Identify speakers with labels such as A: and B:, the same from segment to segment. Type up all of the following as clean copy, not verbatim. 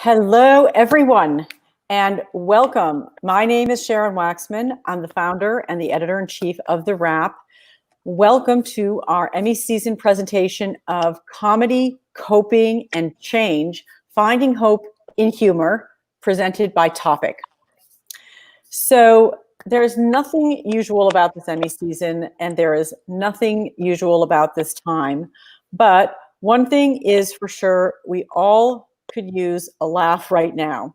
A: Hello, everyone, and welcome. My name is Sharon Waxman. I'm the founder and the editor-in-chief of TheWrap. Welcome to our Emmy season presentation of Comedy, Coping, and Change, Finding Hope in Humor, presented by Topic. So there's nothing usual about this Emmy season, and there is nothing usual about this time. But one thing is for sure, we all could use a laugh right now.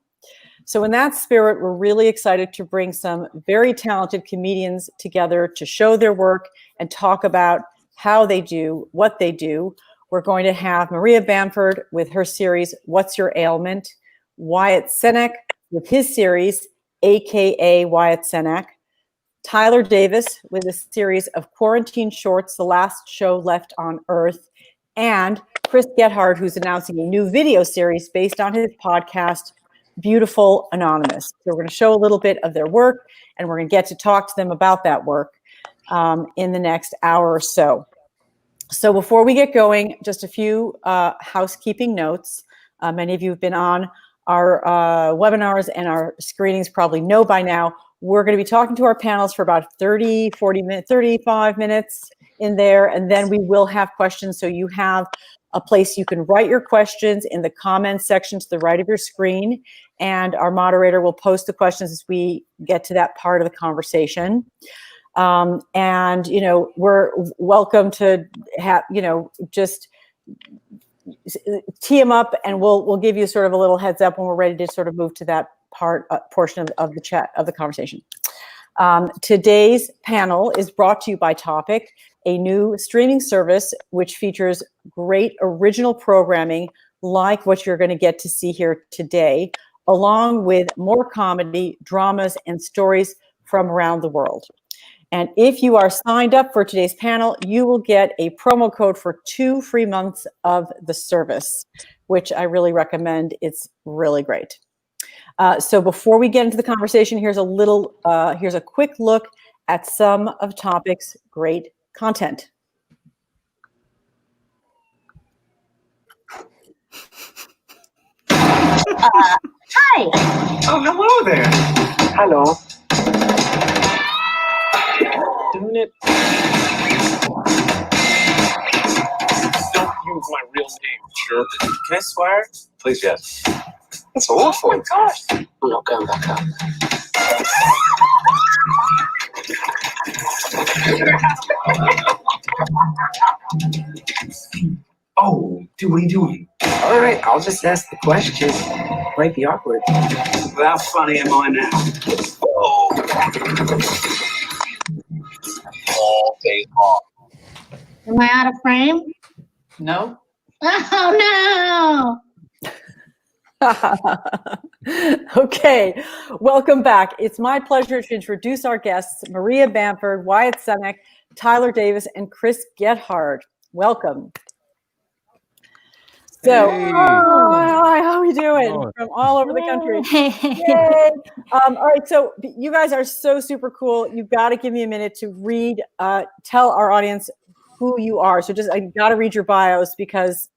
A: So in that spirit, we're really excited to bring some very talented comedians together to show their work and talk about how they do what they do. We're going to have Maria Bamford with her series, What's Your Ailment? Wyatt Cenac with his series, AKA Wyatt Cenac. Tyler Davis with a series of quarantine shorts, The Last Show Left on Earth. And Chris Gethard, who's announcing a new video series based on his podcast, Beautiful Anonymous. So we're going to show a little bit of their work, and we're going to get to talk to them about that work in the next hour or so. So before we get going, just a few housekeeping notes. Many of you have been on our webinars and our screenings, probably know by now. We're going to be talking to our panels for about 30, 40 minutes, 35 minutes in there, and then we will have questions. So you have a place you can write your questions in the comments section to the right of your screen, and our moderator will post the questions as we get to that part of the conversation. And, you know, we're welcome to have, you know, just tee them up, and we'll give you sort of a little heads up when we're ready to sort of move to that portion of the chat of the conversation. Today's panel is brought to you by Topic, a new streaming service which features great original programming like what you're going to get to see here today, along with more comedy, dramas, and stories from around the world. And if you are signed up for today's panel, you will get a promo code for 2 free months of the service, which I really recommend. It's really great. So before we get into the conversation, here's a quick look at some of Topic's great content.
B: Hi.
C: Oh, hello there.
D: Hello.
C: Doing it. Don't use my real name, sure. Can I swear? Please, yes. That's awful. Oh my gosh.
D: I'm not going back up.
C: Oh, dude, what are you doing?
D: All right, I'll just ask the question. Might be awkward.
C: How funny am I now? Oh. All day long.
B: Am I out of frame?
C: No.
B: Oh,
A: Okay, welcome back. It's my pleasure to introduce our guests, Maria Bamford, Wyatt Cenac, Tyler Davis, and Chris Gethard. Welcome. So,
E: Hey.
A: hi, how are you doing? From all over the country. Yay. All right, so you guys are so super cool. You've got to give me a minute to read, tell our audience who you are. So I got to read your bios because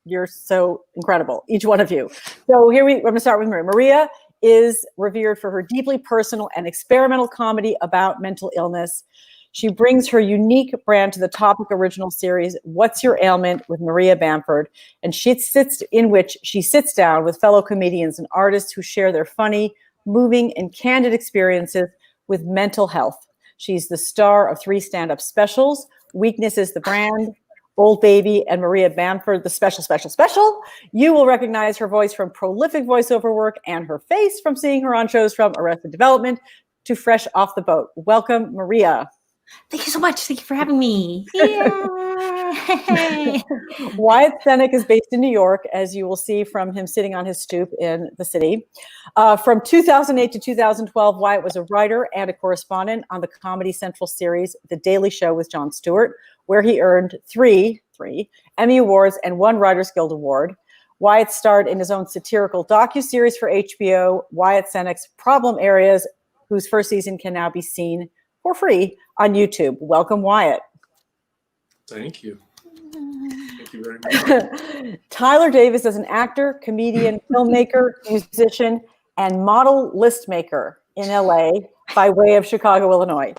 A: you're so incredible, each one of you. So I'm going to start with Maria. Maria is revered for her deeply personal and experimental comedy about mental illness. She brings her unique brand to the Topic original series, What's Your Ailment? With Maria Bamford, and in which she sits down with fellow comedians and artists who share their funny, moving, and candid experiences with mental health. She's the star of 3 stand-up specials, Weakness is the Brand, Old Baby, and Maria Bamford, the special. You will recognize her voice from prolific voiceover work and her face from seeing her on shows from Arrested Development to Fresh Off the Boat. Welcome, Maria.
B: Thank you so much. Thank you for having me. Yay.
A: Wyatt Cenac is based in New York, as you will see from him sitting on his stoop in the city. From 2008 to 2012, Wyatt was a writer and a correspondent on the Comedy Central series, The Daily Show with Jon Stewart, where he earned three Emmy Awards and 1 Writers Guild Award. Wyatt starred in his own satirical docuseries for HBO, Wyatt Cenac's Problem Areas, whose first season can now be seen for free on YouTube. Welcome, Wyatt.
E: Thank you. Thank you very
C: very much.
A: Tyler Davis is an actor, comedian, filmmaker, musician, and model list maker in LA by way of Chicago, Illinois.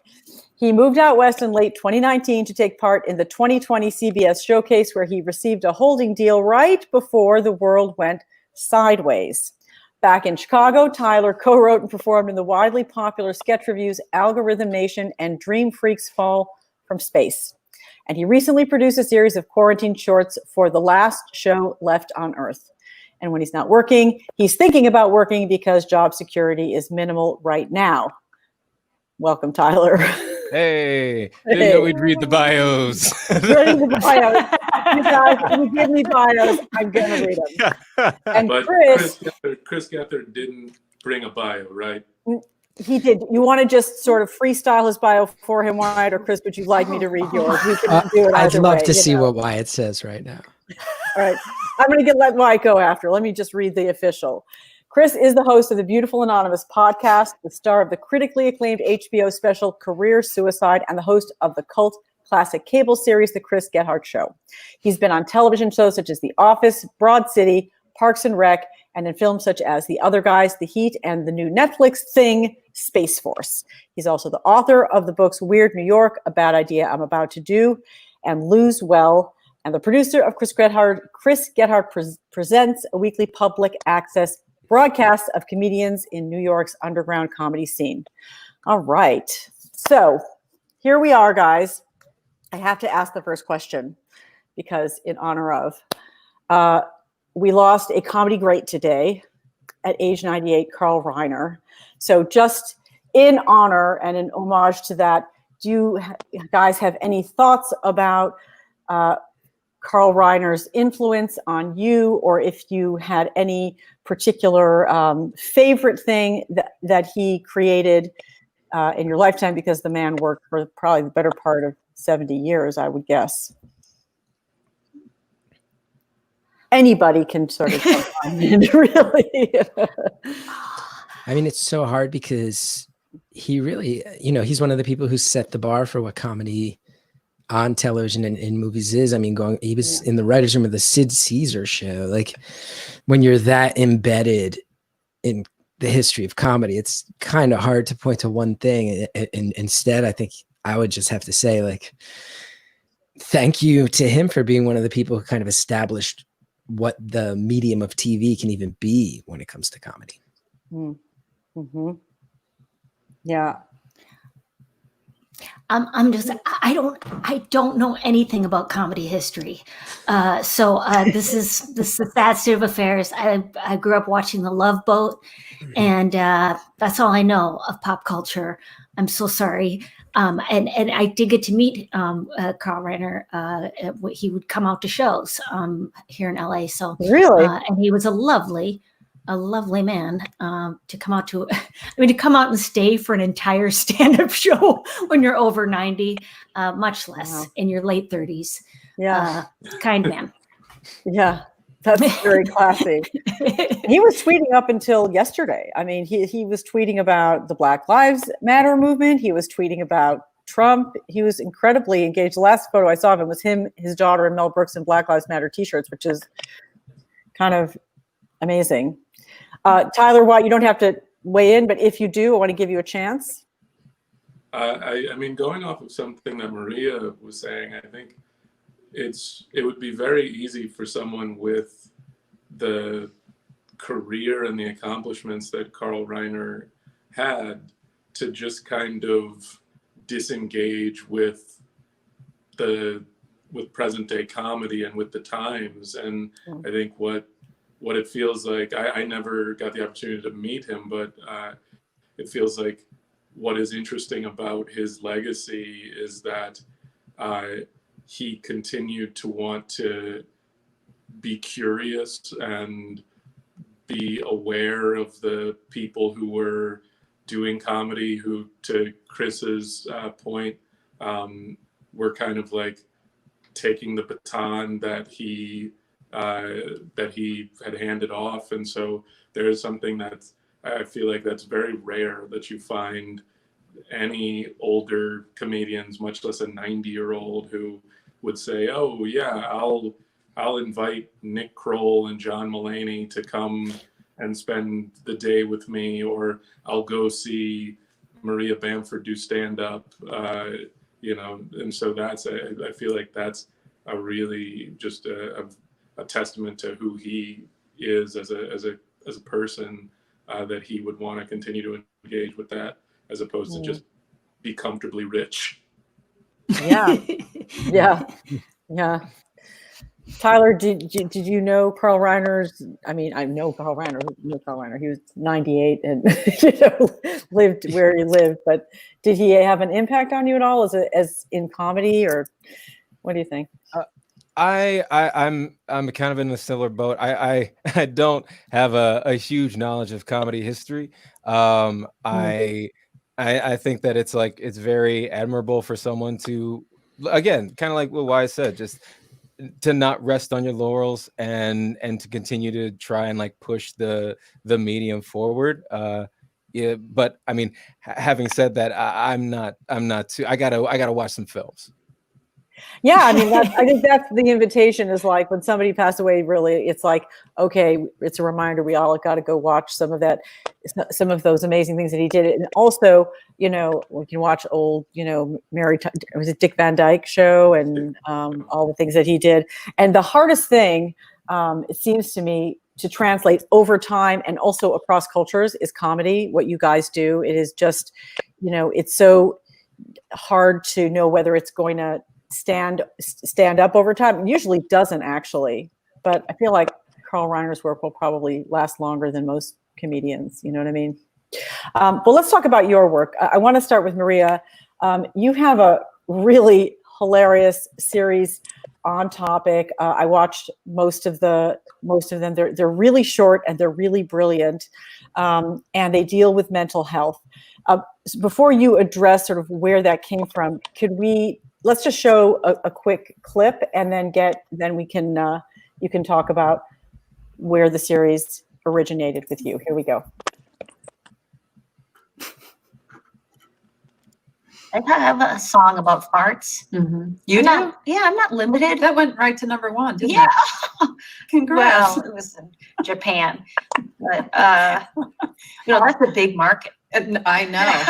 A: He moved out west in late 2019 to take part in the 2020 CBS Showcase, where he received a holding deal right before the world went sideways. Back in Chicago, Tyler co-wrote and performed in the widely popular sketch reviews Algorithm Nation and Dream Freaks Fall from Space. And he recently produced a series of quarantine shorts for The Last Show Left on Earth. And when he's not working, he's thinking about working because job security is minimal right now. Welcome, Tyler.
E: Hey, didn't know we'd read the bios.
A: Reading the bios. You guys, if you give me bios, I'm going to read them. And
C: But Chris Gethard didn't bring a bio, right?
A: He did. You want to just sort of freestyle his bio for him, Wyatt, or Chris, would you like me to read yours? We can do it
F: I'd
A: either
F: love
A: way,
F: to see
A: know.
F: what Wyatt says right now.
A: All right. I'm going to let Wyatt go after. Let me just read the official. Chris is the host of the Beautiful Anonymous podcast, the star of the critically acclaimed HBO special Career Suicide, and the host of the cult classic cable series, The Chris Gethard Show. He's been on television shows such as The Office, Broad City, Parks and Rec, and in films such as The Other Guys, The Heat, and the new Netflix thing, Space Force. He's also the author of the books Weird New York, A Bad Idea I'm About to Do, and Lose Well, and the producer of Chris Gethard Presents, a weekly public access broadcast of comedians in New York's underground comedy scene. All right. So here we are, guys. I have to ask the first question because in honor of, we lost a comedy great today at age 98, Carl Reiner. So just in honor and in homage to that, do you guys have any thoughts about Carl Reiner's influence on you, or if you had any particular favorite thing that he created in your lifetime, because the man worked for probably the better part of 70 years, I would guess. Anybody can sort of jump on in, really.
F: I mean, it's so hard because he really, he's one of the people who set the bar for what comedy on television and in movies is. I mean, he was in the writer's room of the Sid Caesar show. Like, when you're that embedded in the history of comedy, it's kind of hard to point to one thing. And instead, I think I would just have to say, like, thank you to him for being one of the people who kind of established what the medium of TV can even be when it comes to comedy.
A: Mm-hmm. Yeah.
B: I don't know anything about comedy history. So this is the sad state of affairs. I grew up watching The Love Boat, and that's all I know of pop culture. I'm so sorry. And I did get to meet Carl Reiner. He would come out to shows here in LA. So
A: really,
B: and he was a lovely man to come out to. To come out and stay for an entire stand-up show when you're over 90, much less in your late 30s.
A: Yeah,
B: kind man.
A: Yeah, that's very classy. He was tweeting up until yesterday. I mean, he was tweeting about the Black Lives Matter movement. He was tweeting about Trump. He was incredibly engaged. The last photo I saw of him was him, his daughter, and Mel Brooks in Black Lives Matter t-shirts, which is kind of amazing. Tyler, Watt, you don't have to weigh in, but if you do, I want to give you a chance.
C: I mean, going off of something that Maria was saying, I think it would be very easy for someone with the career and the accomplishments that Carl Reiner had to just kind of disengage with present day comedy and with the times. And I think what it feels like, I never got the opportunity to meet him, but it feels like what is interesting about his legacy is that he continued to want to be curious and be aware of the people who were doing comedy, who, to Chris's point, were kind of like taking the baton that he had handed off. And so there is something that's, I feel like that's very rare, that you find any older comedians, much less a 90-year-old, who would say, oh yeah, I'll invite Nick Kroll and John Mulaney to come and spend the day with me, or I'll go see Maria Bamford do stand-up, you know, and so I feel like that's a really just a testament to who he is as a person, that he would want to continue to engage with that as opposed to just be comfortably rich.
A: Yeah. Yeah. Tyler, did you know Carl Reiner's? I mean, I know Carl Reiner. Who knew Carl Reiner? He was 98 and lived where he lived. But did he have an impact on you at all, as in comedy, or what do you think?
E: I'm kind of in a similar boat. I don't have a huge knowledge of comedy history. I think that it's very admirable for someone to, again, kind of like what Wyatt said, just to not rest on your laurels and to continue to try and push the medium forward. Yeah, but I mean, having said that, I'm not too. I gotta watch some films.
A: Yeah, I mean, I think that's the invitation, is like when somebody passed away, really, it's like, okay, it's a reminder we all got to go watch some of those amazing things that he did. And also, you know, we can watch old, you know, was it Dick Van Dyke Show, and all the things that he did. And the hardest thing, it seems to me, to translate over time and also across cultures is comedy. What you guys do, it is just, you know, it's so hard to know whether it's going to stand up over time. It usually doesn't, actually, but I feel like Carl Reiner's work will probably last longer than most comedians. You know what I mean? But let's talk about your work. I want to start with Maria. You have a really hilarious series on topic. I watched most of them. They're really short and they're really brilliant, and they deal with mental health. Before you address sort of where that came from, let's just show a quick clip, and then we can you can talk about where the series originated with you. Here we go.
G: I have a song about farts.
H: Mm-hmm. You do?
G: I'm not limited.
H: That went right to #1, didn't
G: Yeah.
H: it? Congrats.
G: Well, it was in Japan, but you know, that's a big market.
H: I know.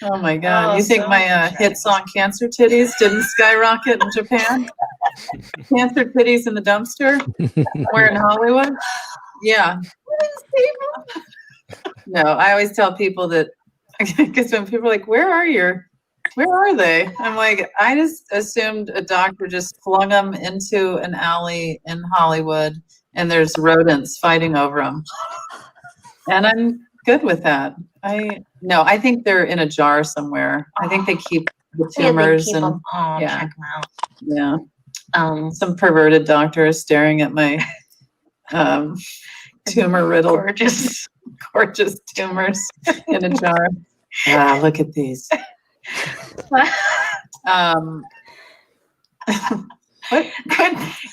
H: Oh my God!
G: Oh,
H: You think
G: so
H: my hit song "Cancer Titties" didn't skyrocket in Japan? Cancer Titties in the dumpster. We're in Hollywood. Yeah. No, I always tell people that, because when people are like, where are they? I'm like, I just assumed a doctor just flung them into an alley in Hollywood and there's rodents fighting over them. And I'm good with that. I think they're in a jar somewhere. I think they keep the tumors
G: Check them out.
H: Yeah. Some perverted doctor is staring at my tumor-riddled, gorgeous tumors in a jar. Look at these.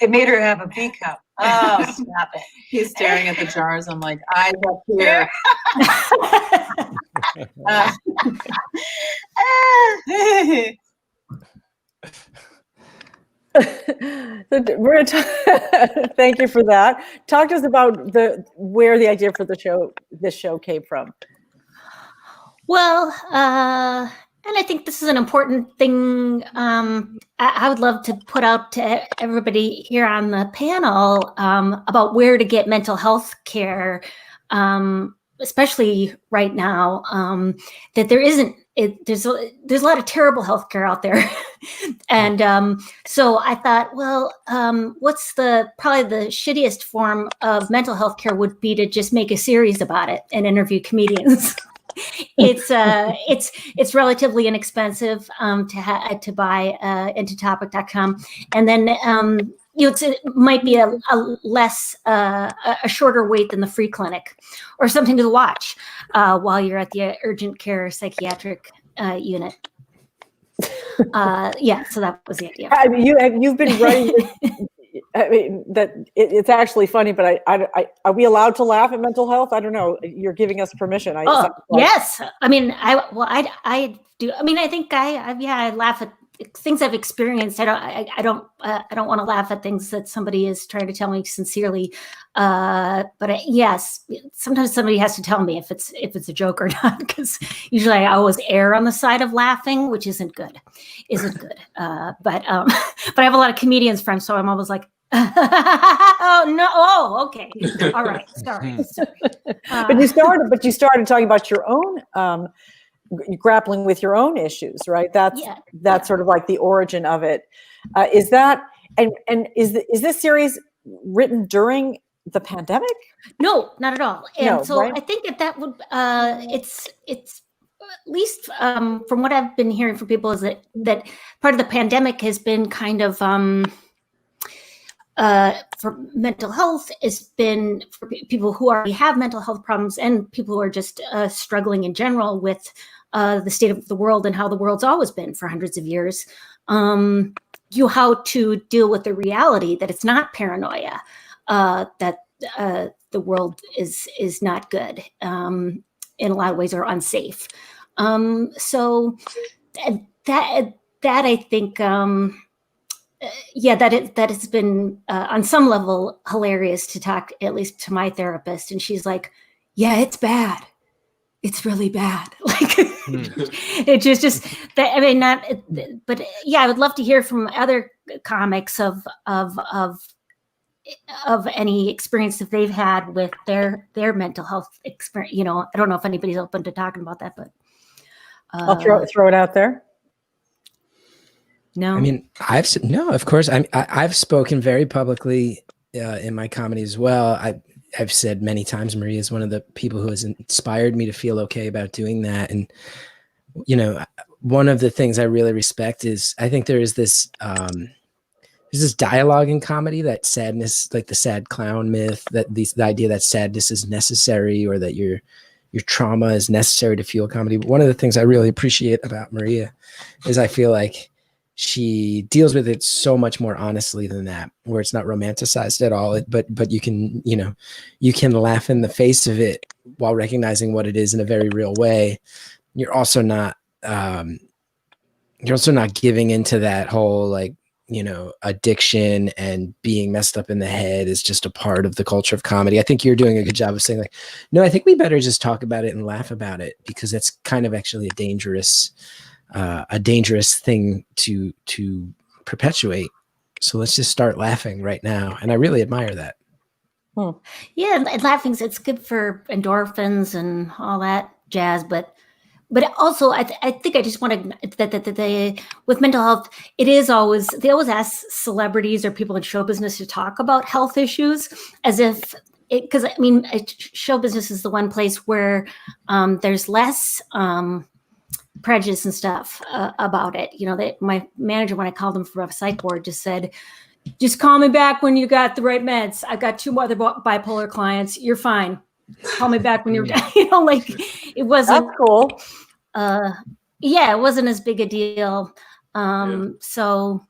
G: It made her have a B cup. Oh, stop it.
H: He's staring at the jars. I'm like, eyes up here.
A: So Maria, thank you for that. Talk to us about where the idea for this show came from.
B: Well, and I think this is an important thing. I would love to put out to everybody here on the panel about where to get mental health care, especially right now. That there isn't. There's a lot of terrible healthcare out there, and so I thought, well, what's probably the shittiest form of mental health care would be to just make a series about it and interview comedians. It's relatively inexpensive to buy intotopic.com, and then it might be a shorter wait than the free clinic, or something to watch while you're at the urgent care psychiatric unit. Yeah, so that was the idea.
A: I mean, you've been writing. I mean, it's actually funny, but are we allowed to laugh at mental health? I don't know. You're giving us permission.
B: Yes. I mean, I do. I mean, I think I laugh at things I've experienced. I don't want to laugh at things that somebody is trying to tell me sincerely. But yes, sometimes somebody has to tell me if it's a joke or not, because usually I always err on the side of laughing, which isn't good. But I have a lot of comedians friends, so I'm always like, oh no, oh okay, all right, sorry.
A: But you started talking about your own grappling with your own issues, right? That's sort of like the origin of it. Is that and is this series written during the pandemic?
B: No, not at all. And so
A: right?
B: I think that would it's at least from what I've been hearing from people is that part of the pandemic has been kind of for mental health. It's been for people who already have mental health problems and people who are just struggling in general with the state of the world and how the world's always been for hundreds of years. How to deal with the reality that it's not paranoia, that the world is not good, in a lot of ways, or unsafe. So that I think, that has been on some level hilarious to talk, at least to my therapist, and she's like, "Yeah, it's bad. It's really bad." Like it just that. I mean, not, but yeah, I would love to hear from other comics of any experience that they've had with their mental health experience. I don't know if anybody's open to talking about that, but
A: I'll throw it out there.
B: No,
F: I mean, of course. I've spoken very publicly in my comedy as well. I've said many times Maria is one of the people who has inspired me to feel okay about doing that. And, one of the things I really respect is I think there is this, there's this dialogue in comedy that sadness, like the sad clown myth, that the idea that sadness is necessary, or that your trauma is necessary to fuel comedy. But one of the things I really appreciate about Maria is I feel like she deals with it so much more honestly than that, where it's not romanticized at all. But you can, you can laugh in the face of it while recognizing what it is in a very real way. You're also not giving into that whole addiction and being messed up in the head is just a part of the culture of comedy. I think you're doing a good job of saying no, I think we better just talk about it and laugh about it, because that's kind of actually a dangerous thing to perpetuate. So let's just start laughing right now. And I really admire that.
B: Yeah, and laughing's, it's good for endorphins and all that jazz, but also I think I just want to that they, with mental health, they always ask celebrities or people in show business to talk about health issues as if because I mean show business is the one place where there's less prejudice and stuff about it. My manager, when I called him for a psych ward, just said, "Just call me back when you got the right meds. I've got 2 other bipolar clients. You're fine. Call me back when you're done." It wasn't.
A: That's cool.
B: Yeah, it wasn't as big a deal. So,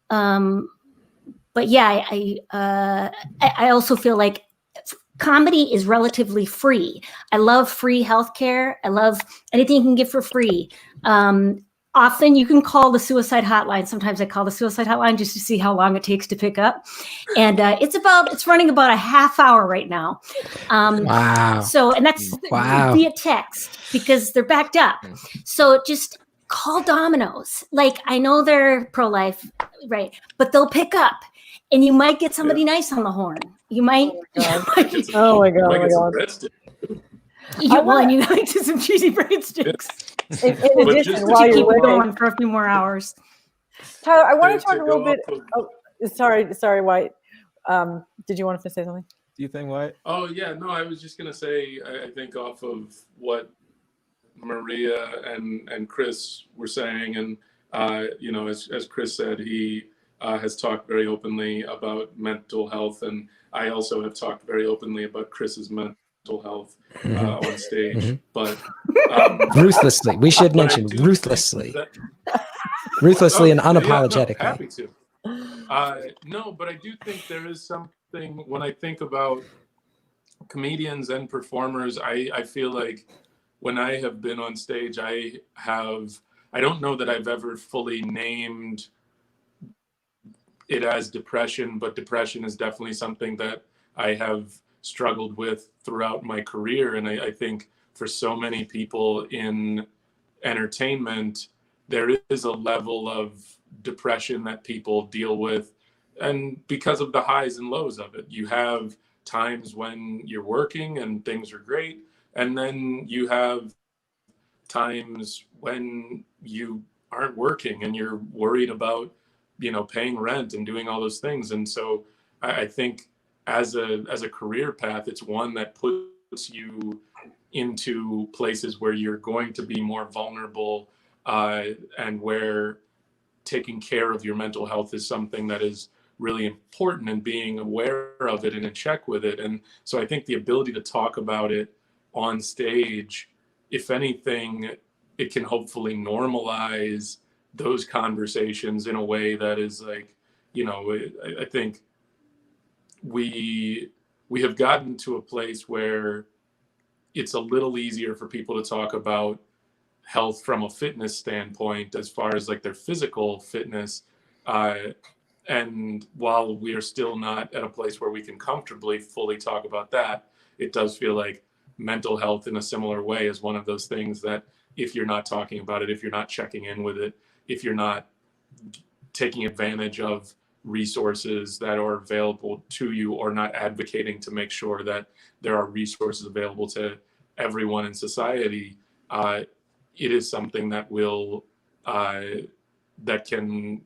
B: but yeah, I also feel like comedy is relatively free. I love free healthcare. I love anything you can get for free. Often you can call the suicide hotline. Sometimes I call the suicide hotline just to see how long it takes to pick up. And it's running about a half hour right now.
F: Wow.
B: So, and that's via text because they're backed up. So just call Domino's. I know they're pro-life, right? But they'll pick up and you might get somebody nice on the horn. You might.
A: Oh my God.
B: And you might do some cheesy breadsticks.
A: In addition, while
B: keep
A: you're
B: it going for a few more hours.
A: Tyler, I want to talk a little bit. Sorry, Wyatt. Did you want to say something?
E: Do you think, Wyatt?
C: Oh yeah, no, I was just gonna say, I think off of what Maria and Chris were saying, and as Chris said, he has talked very openly about mental health, and I also have talked very openly about Chris's mental health on stage, but
F: ruthlessly. We should mention ruthlessly, and unapologetically.
C: Yeah, no, happy to. No, but I do think there is something when I think about comedians and performers. I feel like when I have been on stage, I have I don't know that I've ever fully named it as depression, but depression is definitely something that I have struggled with throughout my career. And I think for so many people in entertainment, there is a level of depression that people deal with. And because of the highs and lows of it, you have times when you're working and things are great. And then you have times when you aren't working and you're worried about, paying rent and doing all those things. And so I think as a career path, it's one that puts you into places where you're going to be more vulnerable, and where taking care of your mental health is something that is really important, and being aware of it and in check with it. And so I think the ability to talk about it on stage, if anything, it can hopefully normalize those conversations in a way that is like, I think we have gotten to a place where it's a little easier for people to talk about health from a fitness standpoint, as far as like their physical fitness. And while we are still not at a place where we can comfortably fully talk about that, it does feel like mental health in a similar way is one of those things that if you're not talking about it, if you're not checking in with it, if you're not taking advantage of resources that are available to you, or not advocating to make sure that there are resources available to everyone in society, it is something that will that can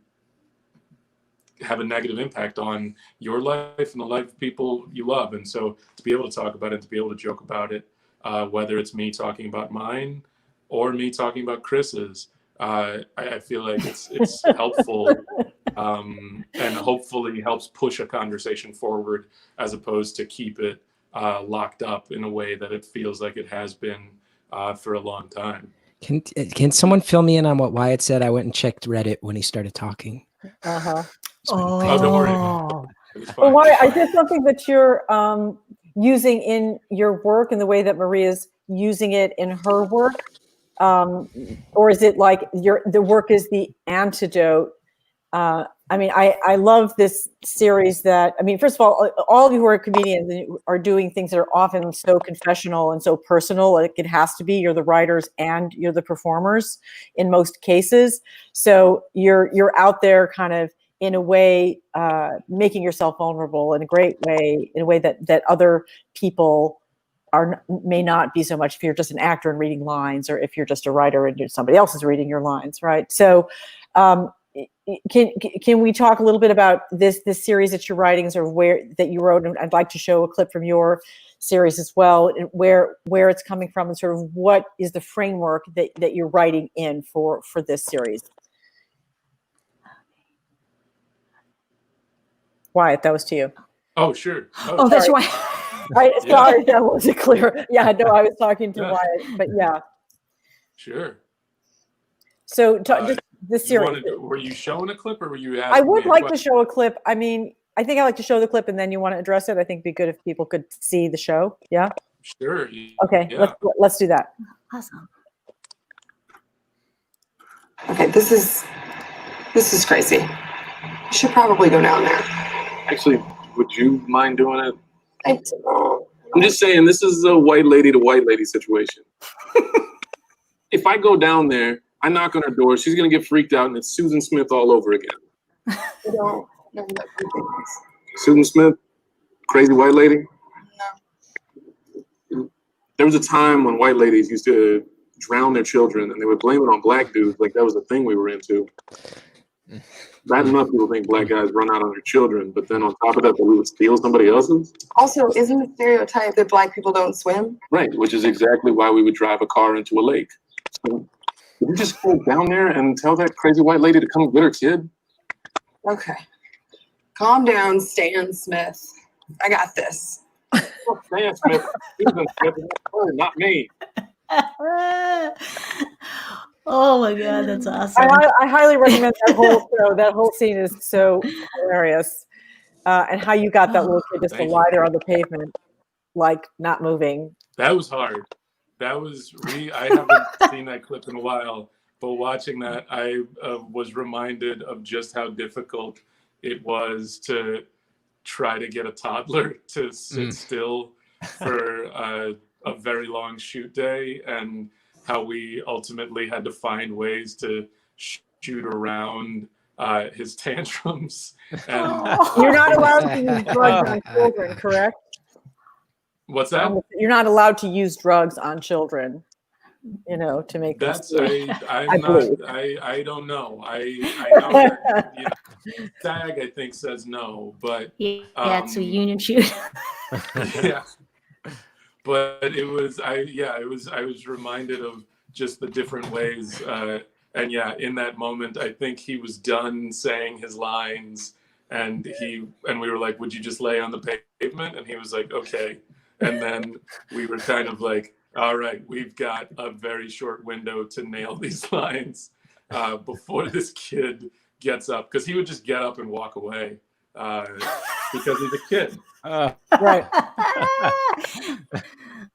C: have a negative impact on your life and the life of people you love. And so to be able to talk about it, to be able to joke about it, whether it's me talking about mine or me talking about Chris's, I feel like it's helpful, and hopefully helps push a conversation forward, as opposed to keep it locked up in a way that it feels like it has been for a long time.
F: Can someone fill me in on what Wyatt said? I went and checked Reddit when he started talking.
A: Uh-huh.
C: Oh, don't worry. It's fine.
A: Well, why, is this something that you're using in your work in the way that Maria's using it in her work? Or is it like the work is the antidote? I love this series first of all of you who are comedians are doing things that are often so confessional and so personal. Like it has to be, you're the writers and you're the performers in most cases. So you're out there kind of in a way, making yourself vulnerable in a great way, in a way that other people may not be so much if you're just an actor and reading lines, or if you're just a writer and somebody else is reading your lines, right? So can we talk a little bit about this series that you're writing, or that you wrote? And I'd like to show a clip from your series as well, and where it's coming from, and sort of what is the framework that you're writing in for this series. Wyatt, that was to you.
C: Oh, sure.
B: Oh, that's right.
A: Sorry, that wasn't clear. Yeah, no, I was talking to Wyatt, but yeah.
C: Sure.
A: So just the series.
C: Were you showing a clip, or were you asking?
A: I would like to show a clip. I think I like to show the clip, and then you want to address it. I think it'd be good if people could see the show. Yeah.
C: Sure.
A: Okay.
C: Yeah.
A: Let's do that.
B: Awesome.
D: Okay, this is crazy. You should probably go down there.
I: Actually, would you mind doing it?
D: I don't.
I: I'm just saying, this is a white lady to white lady situation. If I go down there, I knock on her door, she's going to get freaked out, and it's Susan Smith all over again.
D: I don't know that things.
I: Susan Smith, crazy white lady?
D: No.
I: There was a time when white ladies used to drown their children, and they would blame it on black dudes, like that was the thing we were into. Bad enough people think black guys run out on their children, but then on top of that, we would steal somebody else's.
D: Also, isn't the stereotype that black people don't swim?
I: Right, which is exactly why we would drive a car into a lake. So, did you just go down there and tell that crazy white lady to come get her kid?
D: Okay. Calm down, Stan Smith. I got this.
I: Oh, Stan Smith, not me.
B: Oh my God, that's awesome.
A: I highly recommend that whole show. That whole scene is so hilarious. And how you got that little kid just to lie there on the pavement, like not moving.
C: That was hard. I haven't seen that clip in a while, but watching that, I was reminded of just how difficult it was to try to get a toddler to sit still for a very long shoot day, and how we ultimately had to find ways to shoot around his tantrums. And
A: You're not allowed to use drugs on children, correct?
C: what's that?
A: You're not allowed to use drugs on children, to make them
C: That's
A: sleep.
C: I'm
A: believe.
C: not. I don't know. I know that SAG I think says no, but
B: Yeah, it's a union shoot.
C: yeah. But it was I was reminded of just the different ways, and in that moment I think he was done saying his lines, and we were like, would you just lay on the pavement? And he was like, okay. And then we were kind of like, all right, we've got a very short window to nail these lines before this kid gets up, because he would just get up and walk away because he's a kid.
A: Right.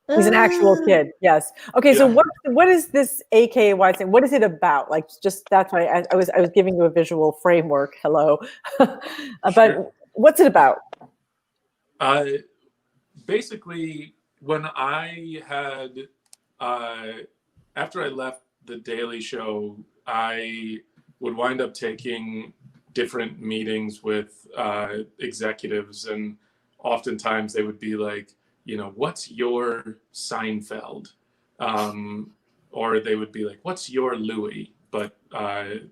A: He's an actual kid. Yes. Okay. So what is this AKA Wyatt thing? What is it about? Like, just that's why I was giving you a visual framework. Hello. But
C: Sure.
A: What's it about?
C: Basically, when I had after I left the Daily Show, I would wind up taking different meetings with executives, and oftentimes they would be like, what's your Seinfeld? Or they would be like, what's your Louis? But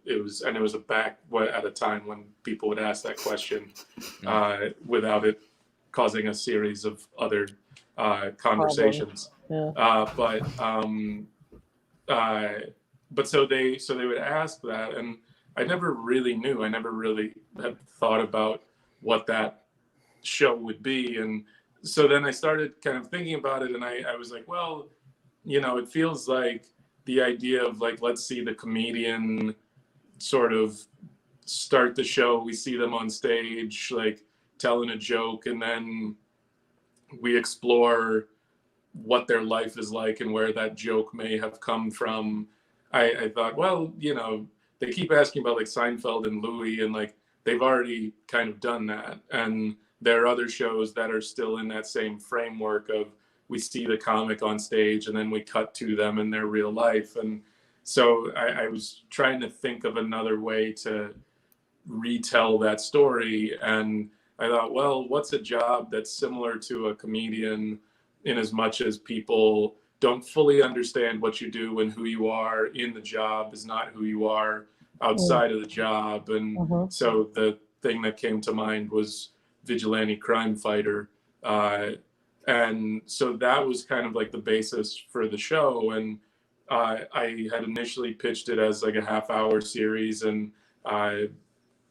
C: it was at a time when people would ask that question without it causing a series of other conversations. But so they would ask that, and I never really knew. I never really had thought about what that show would be. And so then I started kind of thinking about it, and I was like, well, it feels like the idea of like, let's see the comedian sort of start the show. We see them on stage, like telling a joke, and then we explore what their life is like and where that joke may have come from. I thought, well, they keep asking about like Seinfeld and Louis, and like they've already kind of done that. And there are other shows that are still in that same framework of we see the comic on stage and then we cut to them in their real life. And so I was trying to think of another way to retell that story. And I thought, well, what's a job that's similar to a comedian, in as much as people don't fully understand what you do and who you are in the job is not who you are outside of the job. And so the thing that came to mind was vigilante crime fighter. And so that was kind of like the basis for the show. And I had initially pitched it as like a half-hour series, and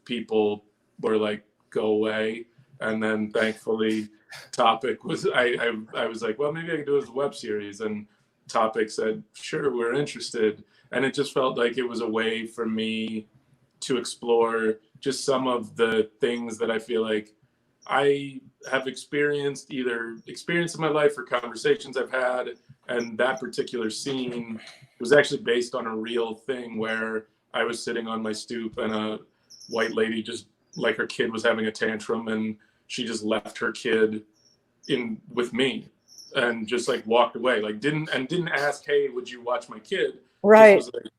C: people were like, go away. And then thankfully Topic was, I was like, well, maybe I could do it as a web series. And Topic said, sure, we're interested. And it just felt like it was a way for me to explore just some of the things that I feel like I have experienced in my life or conversations I've had. And that particular scene was actually based on a real thing where I was sitting on my stoop and a white lady just, like, her kid was having a tantrum, and she just left her kid in with me and just like walked away, like didn't ask, hey, would you watch my kid?
A: Right.
C: Just was like,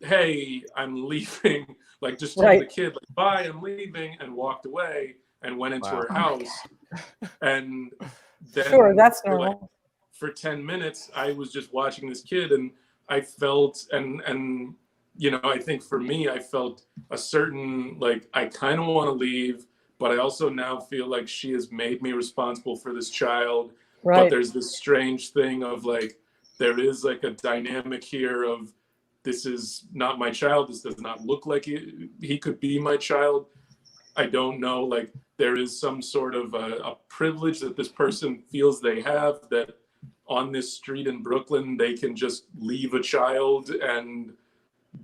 C: hey, I'm leaving. Like, just told the kid, like, bye, I'm leaving, and walked away and went into her house. And then
A: that's normal.
C: For 10 minutes, I was just watching this kid, and I felt, and I think for me, I felt a certain, like, I kind of want to leave, but I also now feel like she has made me responsible for this child.
A: Right.
C: But there's this strange thing of like, there is like a dynamic here of, this is not my child. This does not look like he could be my child. I don't know. Like, there is some sort of a privilege that this person feels they have, that on this street in Brooklyn, they can just leave a child and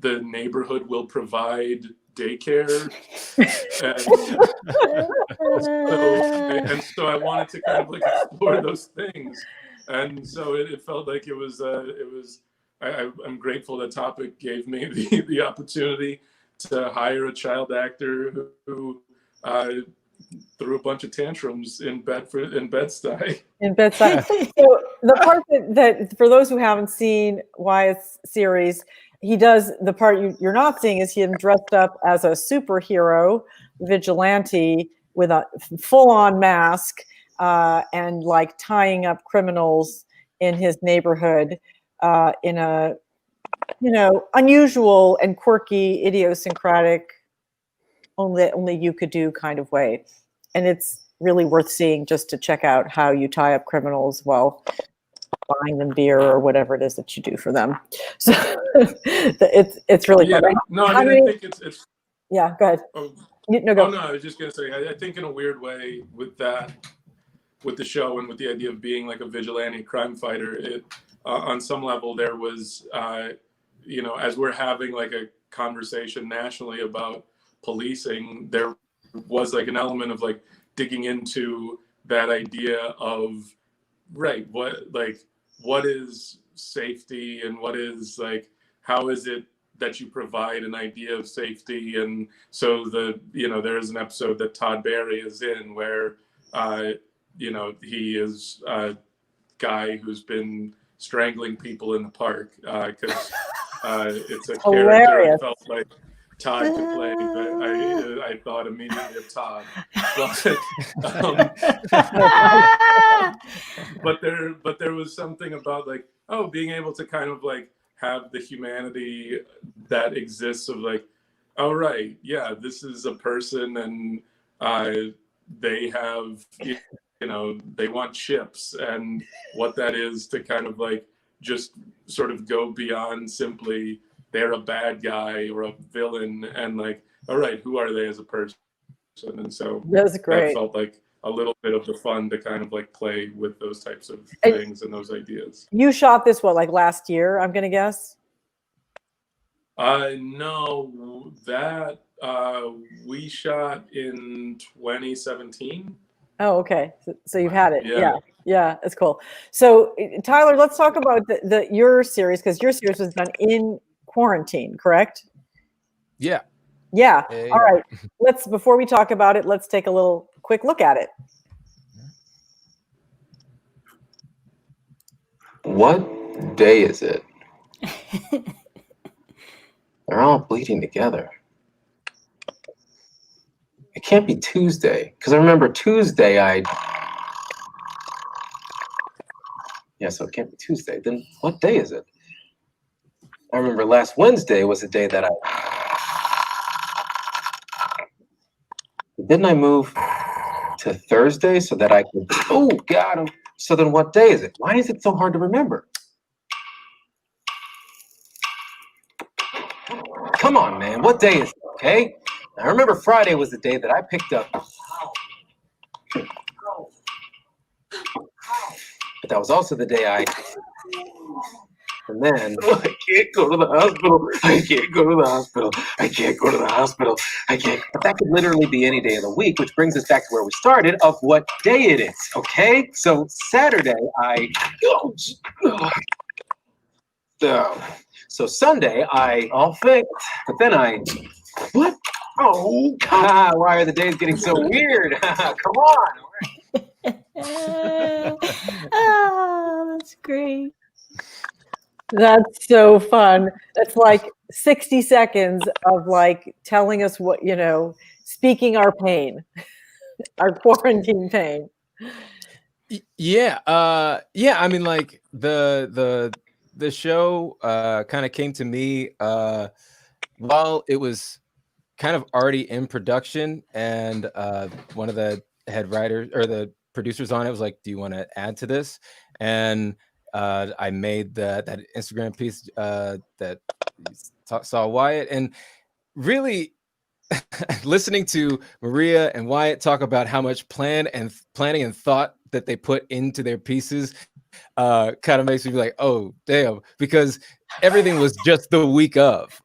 C: the neighborhood will provide daycare. And so I wanted to kind of like explore those things. And so it felt like it was I'm grateful that Topic gave me the opportunity to hire a child actor who threw a bunch of tantrums in Bedford, in Bed-Stuy.
A: In Bed-Stuy. So the part that for those who haven't seen Wyatt's series, he does the part you're not seeing is him dressed up as a superhero vigilante with a full-on mask and like tying up criminals in his neighborhood in a unusual and quirky, idiosyncratic, only you could do kind of way. And it's really worth seeing just to check out how you tie up criminals while buying them beer or whatever it is that you do for them. So it's really fun.
C: No, I mean, I think it's
A: yeah, go ahead.
C: Oh,
A: No, go.
C: Oh no, I was just gonna say, I think in a weird way with that, with the show and with the idea of being like a vigilante crime fighter, it on some level there was, as we're having like a conversation nationally about policing, there was like an element of like digging into that idea of what is safety and what is like, how is it that you provide an idea of safety. And so there is an episode that Todd Barry is in where he is a guy who's been strangling people in the park because it's a character I felt like Todd to play, but I thought immediately of Todd. But there was something about like, being able to kind of like have the humanity that exists of like, oh right, yeah, this is a person and they have, they want chips, and what that is to kind of like just sort of go beyond simply they're a bad guy or a villain, and like, all right, who are they as a person? And so
A: that's great.
C: That felt like a little bit of the fun to kind of like play with those types of things and those ideas.
A: You shot this like last year, I'm gonna guess?
C: No, that we shot in 2017.
A: Oh, okay. So you've had it. Yeah, that's cool. So Tyler, let's talk about your series, because your series was done in quarantine, correct?
E: Yeah.
A: All right. Before we talk about it, let's take a quick look at it.
J: What day is it? They're all bleeding together. It can't be Tuesday, because I remember Tuesday so it can't be Tuesday. Then what day is it? I remember last Wednesday was the day that didn't I move to Thursday so that I could, got him. So then what day is it? Why is it so hard to remember? Come on, man, what day is it, okay? I remember Friday was the day that I picked up. But that was also the day and then I can't go to the hospital. I can't go to the hospital. I can't go to the hospital. I can't. But that could literally be any day of the week, which brings us back to where we started of what day it is. Okay, so Saturday so Sunday I all fixed, but then what? Oh, God, why are the days getting so weird? Come on.
B: Oh, that's great.
A: That's so fun. That's like 60 seconds of like telling us what, speaking our pain, our quarantine pain.
E: Yeah. I mean, like the show kind of came to me while it was kind of already in production, and one of the head writers or the producers on it was like, do you want to add to this? And I made that Instagram piece that saw Wyatt, and really listening to Maria and Wyatt talk about how much planning and thought that they put into their pieces kind of makes me be like, oh damn, because everything was just the week of.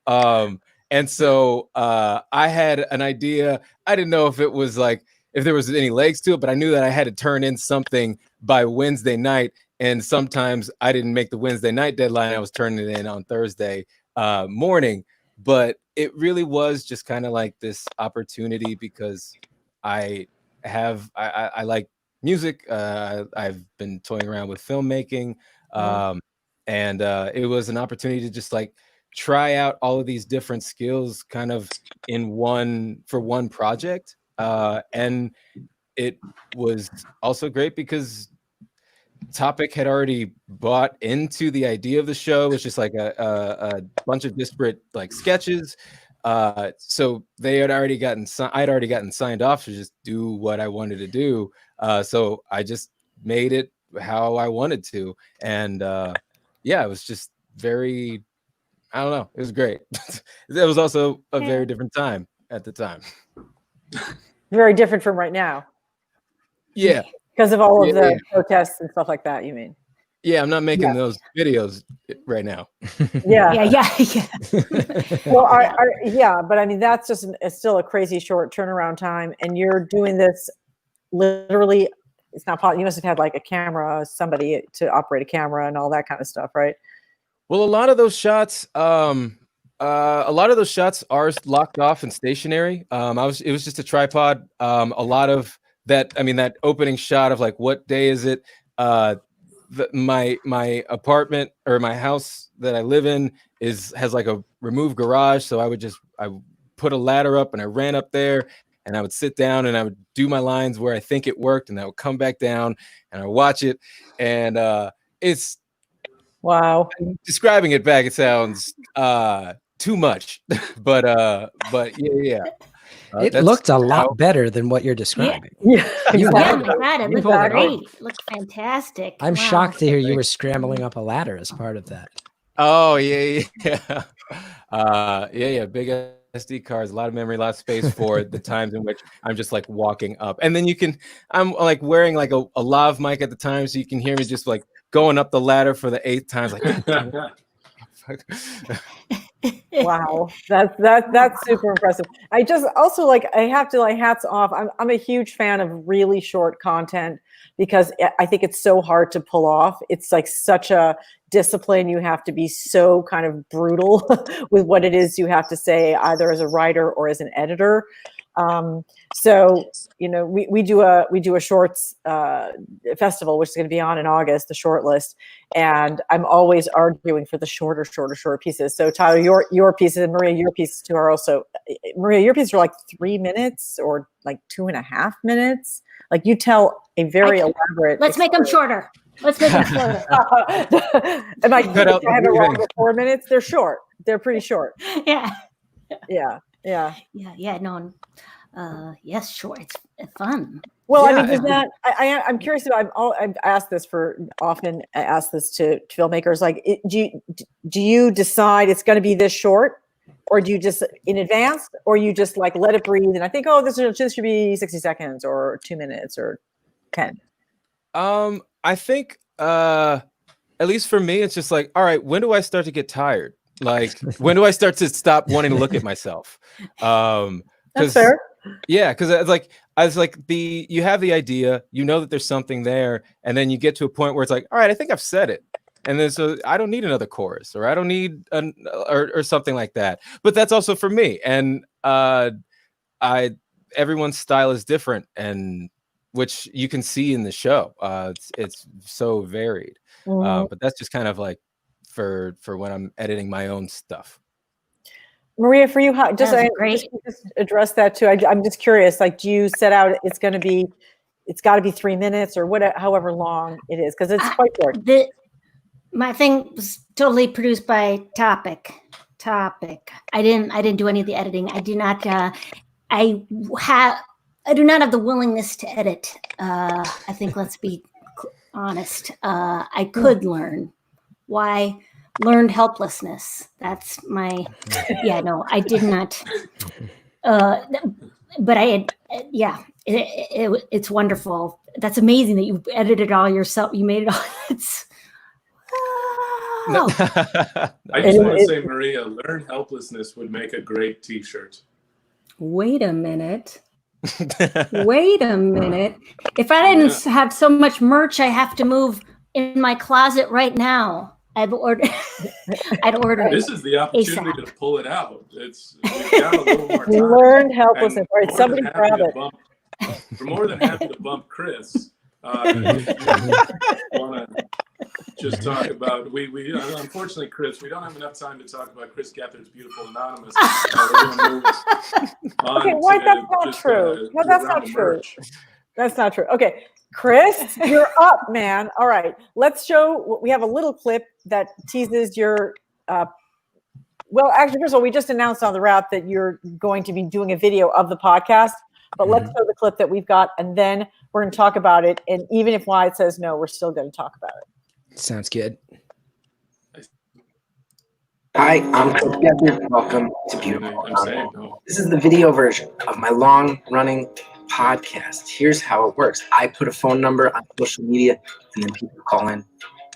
E: And so I had an idea. I didn't know if it was like, if there was any legs to it, but I knew that I had to turn in something by Wednesday night. and sometimes I didn't make the Wednesday night deadline. I was turning it in on Thursday morning, but it really was just kind of like this opportunity because I like music. I've been toying around with filmmaking, and it was an opportunity to just like try out all of these different skills kind of in one project. And it was also great because Topic had already bought into the idea of the show. It was just like a bunch of disparate like sketches. So they had already I'd already gotten signed off to just do what I wanted to do. So I just made it how I wanted to. And yeah, it was just very, I don't know. It was great. It was also a very different time at the time.
A: Very different from right now.
E: Yeah.
A: Because of all of the protests and stuff like that, you mean?
E: Yeah, I'm not making those videos right now.
A: Yeah. Well,
E: Yeah.
A: but I mean, that's just it's still a crazy short turnaround time. And you're doing this literally, it's not possible. You must have had like a camera, somebody to operate a camera and all that kind of stuff, right?
E: Well, a lot of those shots are locked off and stationary. It was just a tripod. A lot of that, I mean, that opening shot of like, what day is it? My apartment or my house that I live in has like a removed garage. So I would put a ladder up and I ran up there and I would sit down and I would do my lines where I think it worked, and I would come back down and I watch it. And it's,
A: wow.
E: Describing it back, it sounds too much, but yeah.
F: It looked a lot better than what you're describing.
B: Yeah, my God, it looked great. It looked fantastic.
F: I'm shocked to hear you were scrambling up a ladder as part of that.
E: Oh yeah. Big SD cards, a lot of memory, a lot of space for the times in which I'm just like walking up, and then I'm like wearing like a lav mic at the time, so you can hear me just like going up the ladder for the 8th time. Like,
A: wow, that's super impressive. I just also like, I have to like hats off. I'm a huge fan of really short content because I think it's so hard to pull off. It's like such a discipline. You have to be so kind of brutal with what it is you have to say, either as a writer or as an editor. So, you know, we do a shorts festival, which is going to be on in August, the short list. And I'm always arguing for the shorter pieces. So Tyler, your pieces, and Maria, your pieces too are also, Maria, your pieces are like 3 minutes or like 2.5 minutes. Like you tell a very elaborate.
B: Let's make them shorter. Am
A: I have it wrong for 4 minutes? They're short. They're pretty short.
B: Yeah. No. Yes, sure. It's fun.
A: Well, I mean, is that I'm curious about. I've asked this often. I ask this to filmmakers. Like, do you decide it's going to be this short, or do you just in advance, or you just like let it breathe and I think, oh, this should be 60 seconds or 2 minutes or 10?
E: I think at least for me, it's just like, all right, when do I start to get tired? Like, when do I start to stop wanting to look at myself?
A: That's fair.
E: Yeah, because it's like you have the idea, you know that there's something there, and then you get to a point where it's like, all right, I think I've said it, and then so I don't need another chorus, or I don't need or something like that. But that's also for me, and everyone's style is different, and which you can see in the show. It's so varied, but that's just kind of like for when I'm editing my own stuff.
A: Maria, for you, just address that too. I'm just curious. Like, do you set out it's got to be 3 minutes or whatever, however long it is, because it's quite short.
B: My thing was totally produced by Topic. I didn't do any of the editing. I do not have the willingness to edit. I think, let's be honest. I could learn. Why? Learned helplessness. That's my, I did not. But I had, it's wonderful. That's amazing that you edited all yourself. You made it all.
C: I just want to say, Maria, learned helplessness would make a great T-shirt.
K: Wait a minute. If I didn't have so much merch, I have to move
B: in my closet right now. I'd order it.
C: This is the opportunity
B: ASAP.
C: to pull it out. We've got a little more
A: We
C: time.
A: learned helplessness. All right,
C: More
A: somebody
C: than happy
A: grab
C: to
A: it.
C: we're more than happy to bump Chris. If you want to just talk about, we unfortunately, Chris, we don't have enough time to talk about Chris Gethard's Beautiful Anonymous. We're gonna move on
A: Okay, why?
C: to
A: That's not
C: just,
A: true. No,
C: to
A: that's
C: around
A: not
C: the
A: true.
C: merch.
A: That's not true. Okay, Chris, you're up, man. All right, let's show. We have a little clip that teases your. Well, actually, first of all, we just announced on the wrap that you're going to be doing a video of the podcast. But let's show the clip that we've got, and then we're going to talk about it. And even if Wyatt says no, we're still going to talk about it.
F: Sounds good.
J: Hi, I'm Chris Gethard. Welcome to Beautiful.
C: I'm saying no.
J: This is the video version of my long-running podcast. Here's how it works. I put a phone number on social media, and then people call in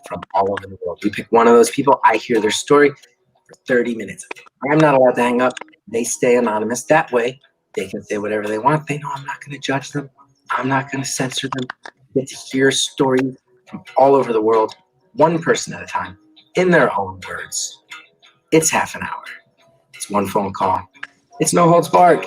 J: from all over the world. We pick one of those people. I hear their story for 30 minutes. I'm not allowed to hang up. They stay anonymous. That way, they can say whatever they want. They know I'm not going to judge them. I'm not going to censor them. They get to hear stories from all over the world, one person at a time, in their own words. It's half an hour. It's one phone call. It's no holds barred.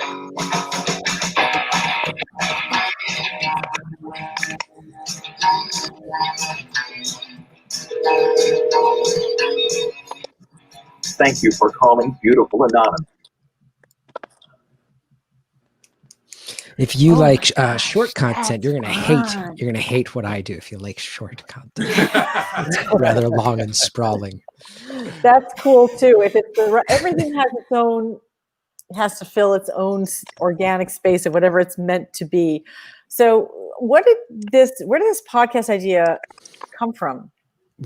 J: Thank you for calling Beautiful Anonymous.
F: If you like short content, you're gonna hate. You're gonna hate what I do. If you like short content, it's rather long and sprawling.
A: That's cool too. If it's everything has its own, it has to fill its own organic space of whatever it's meant to be. So, where did this podcast idea come from?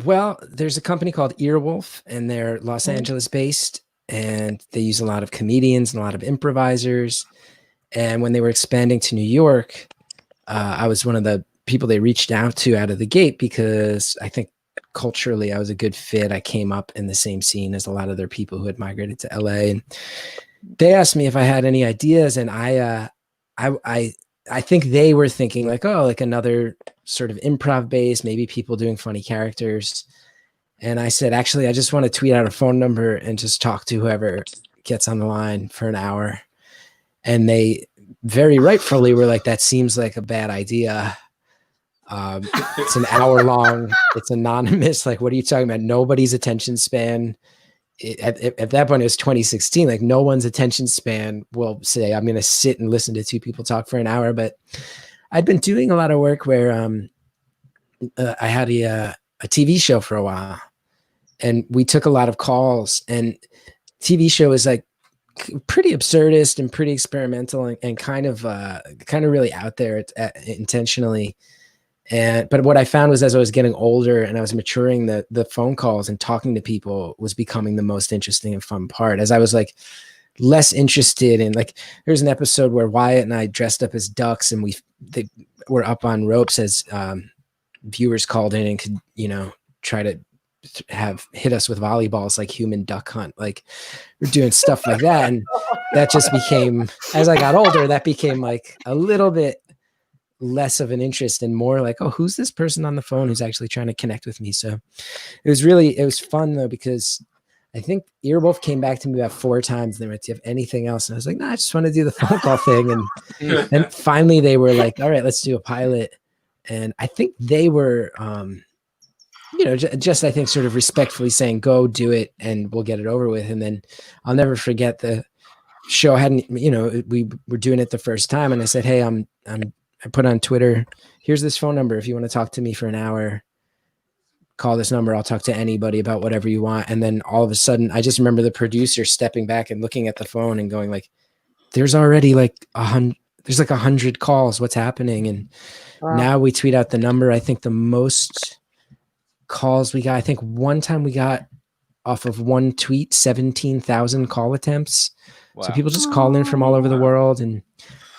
F: Well, there's a company called Earwolf, and they're Los Angeles based, and they use a lot of comedians and a lot of improvisers. And when they were expanding to New York, I was one of the people they reached out to out of the gate because I think culturally I was a good fit. I came up in the same scene as a lot of their people who had migrated to LA, and they asked me if I had any ideas, and I think they were thinking like, oh, like another sort of improv base, maybe people doing funny characters. And I said, actually, I just want to tweet out a phone number and just talk to whoever gets on the line for an hour. And they very rightfully were like, that seems like a bad idea. It's an hour long. It's anonymous. Like, what are you talking about? Nobody's attention span. At that point, it was 2016. Like, no one's attention span will say, I'm going to sit and listen to two people talk for an hour. But I'd been doing a lot of work where I had a TV show for a while, and we took a lot of calls. And TV show is like pretty absurdist and pretty experimental and kind of really out there intentionally. But what I found was as I was getting older and I was maturing, the phone calls and talking to people was becoming the most interesting and fun part. As I was like less interested in, like, there's an episode where Wyatt and I dressed up as ducks and they were up on ropes as viewers called in and could, try to hit us with volleyballs like human duck hunt. Like, we're doing stuff like that. And that just became, as I got older, that became like a little bit less of an interest and more like, oh, who's this person on the phone who's actually trying to connect with me? So it was fun though, because I think Earwolf came back to me about 4 times. And they were like, do you have anything else? And I was like, no, I just want to do the phone call thing. And then finally they were like, all right, let's do a pilot. And I think they were, just I think sort of respectfully saying, go do it and we'll get it over with. And then I'll never forget the show hadn't, we were doing it the first time. And I said, hey, I put on Twitter, here's this phone number. If you want to talk to me for an hour, call this number. I'll talk to anybody about whatever you want. And then all of a sudden, I just remember the producer stepping back and looking at the phone and going like, there's already like 100 calls. What's happening? And now we tweet out the number. I think the most calls we got, I think one time we got off of one tweet, 17,000 call attempts. Wow. So people just call in from all over the world, and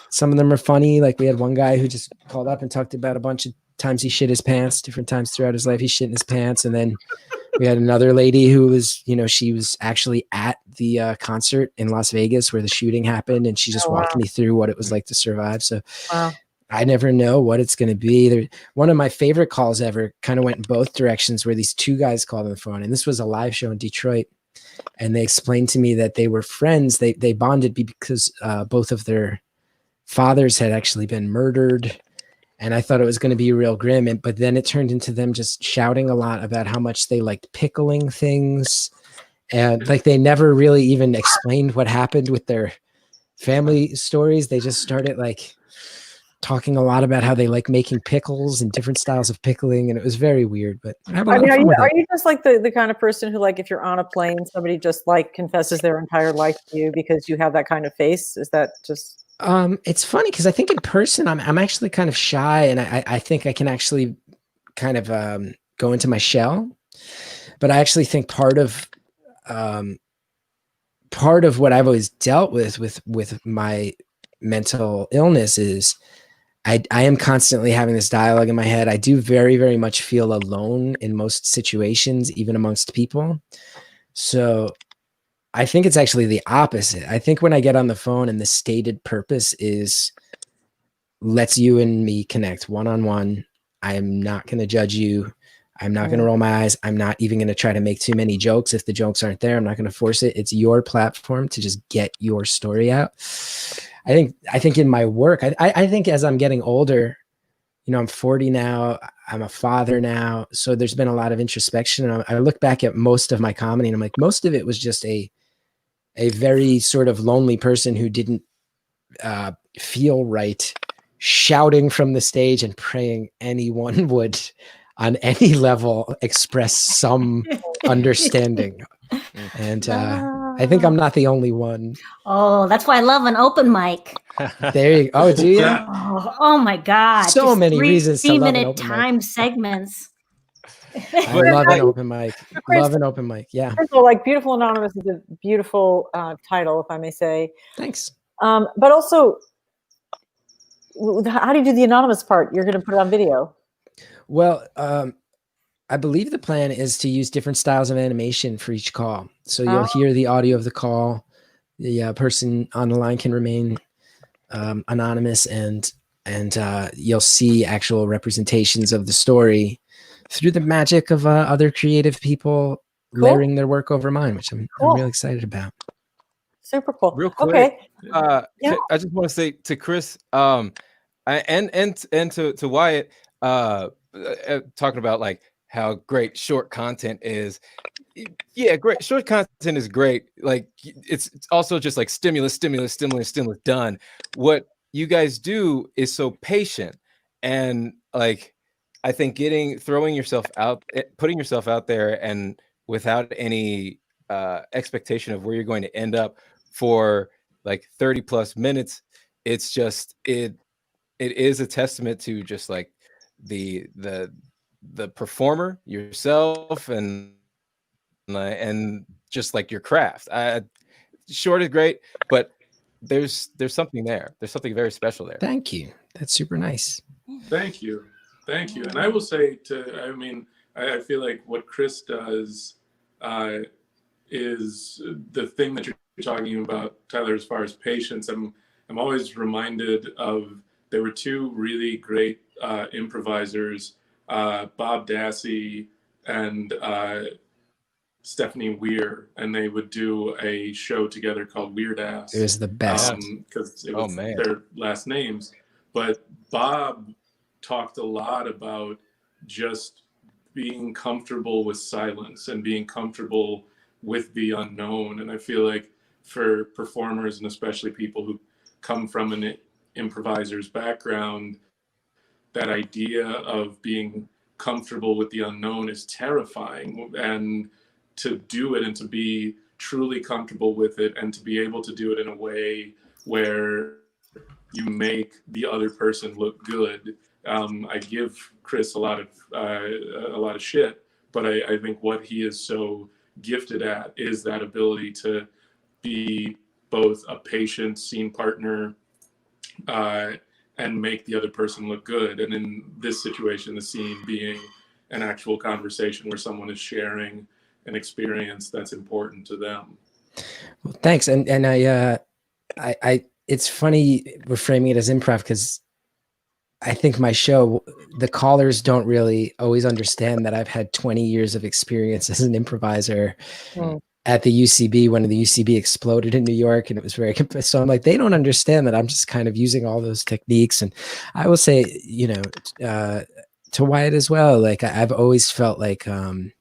F: some of them are funny. Like, we had one guy who just called up and talked about a bunch of times he shit his pants, different times throughout his life he shit in his pants. And then we had another lady who was, she was actually at the concert in Las Vegas where the shooting happened, and she just walked me through what it was like to survive. So I never know what it's going to be. One of my favorite calls ever kind of went in both directions, where these two guys called on the phone, and this was a live show in Detroit. And they explained to me that they were friends. They bonded because both of their fathers had actually been murdered. And I thought it was going to be real grim. But then it turned into them just shouting a lot about how much they liked pickling things. And like they never really even explained what happened with their family stories. They just started like talking a lot about how they like making pickles and different styles of pickling. And it was very weird, but I have a lot of fun with
A: are
F: it.
A: you just like the kind of person who, like, if you're on a plane, somebody just like confesses their entire life to you because you have that kind of face? Is that just...
F: It's funny because I think in person I'm actually kind of shy, and I think I can actually kind of go into my shell. But I actually think part of what I've always dealt with my mental illness is I am constantly having this dialogue in my head. I do very, very much feel alone in most situations, even amongst people. So I think it's actually the opposite. I think when I get on the phone and the stated purpose is let's you and me connect one-on-one, I'm not going to judge you. I'm not going to roll my eyes. I'm not even going to try to make too many jokes. If the jokes aren't there, I'm not going to force it. It's your platform to just get your story out. I think in my work, I think as I'm getting older, you know, I'm 40 now, I'm a father now. So there's been a lot of introspection. And I look back at most of my comedy and I'm like, most of it was just a very sort of lonely person who didn't feel right, shouting from the stage and praying anyone would on any level express some understanding. And I think I'm not the only one.
B: Oh, that's why I love an open mic.
F: There you go. Oh, do you?
B: Oh my God.
F: So
B: Just
F: many reasons to love an
B: 3-minute
F: open mic.
B: time segments.
F: I love an open mic. Love an open mic. Yeah.
A: First of all, like, Beautiful Anonymous is a beautiful title, if I may say.
F: Thanks.
A: But also, how do you do the anonymous part? You're going to put it on video.
F: Well, I believe the plan is to use different styles of animation for each call. So you'll hear the audio of the call. The person on the line can remain anonymous, and you'll see actual representations of the story through the magic of other creative people layering their work over mine, which I'm really excited about.
A: Super cool.
E: Real quick,
A: Okay.
E: I just want to say to Chris, and to Wyatt, talking about like how great short content is. Yeah, great. Short content is great. Like it's also just like stimulus done. What you guys do is so patient, and like I think putting yourself out there and without any expectation of where you're going to end up for like 30 plus minutes, it's just it is a testament to just like the performer yourself and just like your craft. Short is great, but there's something there. There's something very special there.
F: Thank you. That's super nice.
C: Thank you. And I will say I feel like what Chris does is the thing that you're talking about, Tyler, as far as patience. I'm always reminded of, there were two really great improvisers, Bob Dassey and Stephanie Weir, and they would do a show together called Weird Ass.
F: It was the best.
C: Because it was their last names. But Bob talked a lot about just being comfortable with silence and being comfortable with the unknown. And I feel like for performers, and especially people who come from an improviser's background, that idea of being comfortable with the unknown is terrifying. And to do it and to be truly comfortable with it and to be able to do it in a way where you make the other person look good. I give Chris a lot of shit, but I think what he is so gifted at is that ability to be both a patient scene partner and make the other person look good. And in this situation, the scene being an actual conversation where someone is sharing an experience that's important to them.
F: Well, thanks. And I it's funny we're framing it as improv because I think my show, the callers don't really always understand that I've had 20 years of experience as an improviser at the UCB when the UCB exploded in New York, and it was very, so I'm like, they don't understand that I'm just kind of using all those techniques. And I will say, you know, to Wyatt as well, like I've always felt like Wyatt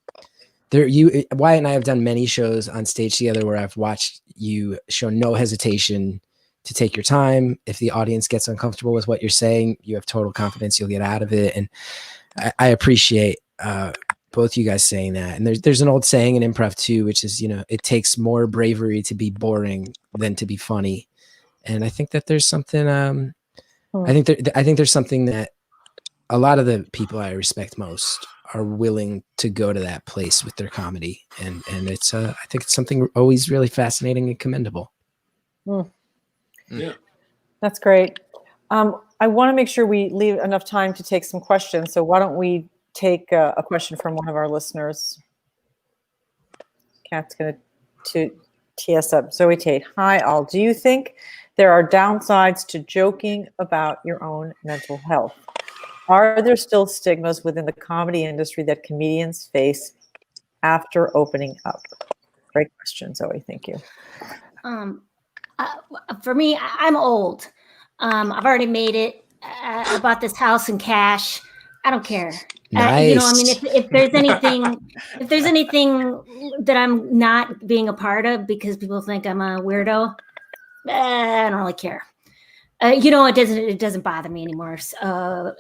F: and I have done many shows on stage together where I've watched you show no hesitation to take your time. If the audience gets uncomfortable with what you're saying, you have total confidence you'll get out of it. And I appreciate both you guys saying that. And there's an old saying in improv too, which is, you know, it takes more bravery to be boring than to be funny. And I think that there's something, I think there's something that a lot of the people I respect most are willing to go to that place with their comedy. And it's, I think it's something always really fascinating and commendable.
C: Yeah.
A: That's great. I want to make sure we leave enough time to take some questions. So why don't we take a question from one of our listeners? Kat's going to tee us up. Zoe Tate. Hi, all. Do you think there are downsides to joking about your own mental health? Are there still stigmas within the comedy industry that comedians face after opening up? Great question, Zoe. Thank you.
B: For me, I'm old. I've already made it. I bought this house in cash. I don't care.
F: Nice.
B: You know, I mean, if there's anything that I'm not being a part of because people think I'm a weirdo, I don't really care. You know, it doesn't bother me anymore. Yeah,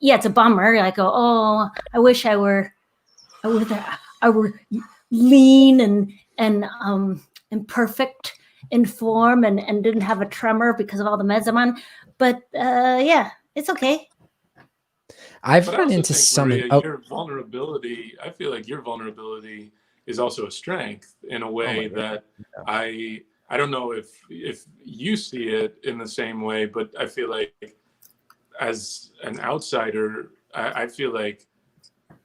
B: it's a bummer. I go, oh, I wish I were lean and perfect in form and didn't have a tremor because of all the meds I'm on. But yeah, it's okay.
F: I've run into some.
C: Your vulnerability. I feel like your vulnerability is also a strength in a way that I don't know if you see it in the same way, but I feel like as an outsider, I feel like,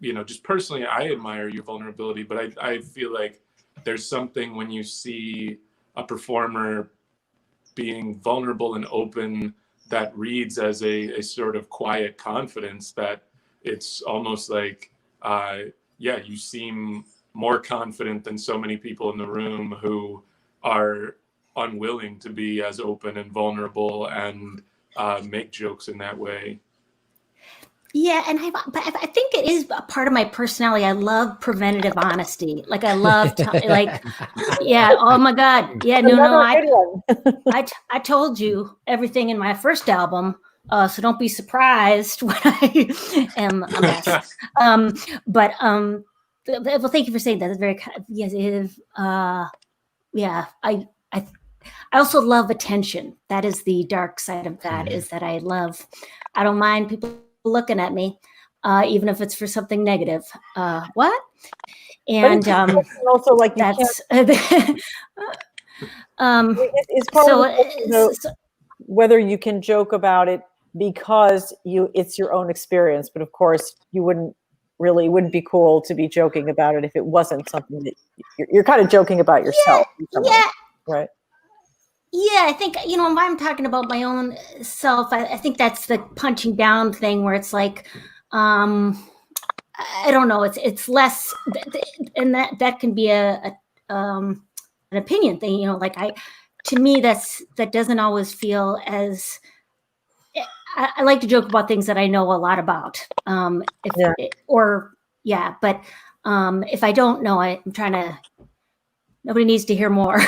C: you know, just personally, I admire your vulnerability, but I feel like there's something when you see a performer being vulnerable and open that reads as a sort of quiet confidence that it's almost like, you seem more confident than so many people in the room who are unwilling to be as open and vulnerable and make jokes in that way.
B: Yeah, and I think it is a part of my personality. I love preventative honesty. Like I love, yeah. Oh my God. Yeah, no. I told you everything in my first album, so don't be surprised when I am a mess. Well, thank you for saying that. It's very yes. It is. Yeah, I also love attention. That is the dark side of that. Is that I don't mind people looking at me, even if it's for something negative. What? And
A: also like
B: that's
A: it's part of whether you can joke about it because it's your own experience. But of course, you wouldn't be cool to be joking about it if it wasn't something that you're kind of joking about yourself.
B: Yeah.
A: Right.
B: Yeah, I think, you know, if I'm talking about my own self, I think that's the punching down thing where it's like, I don't know, it's less, and that can be an opinion thing, you know, like to me, that doesn't always feel as, I like to joke about things that I know a lot about. But if I don't know, I'm trying to, nobody needs to hear more.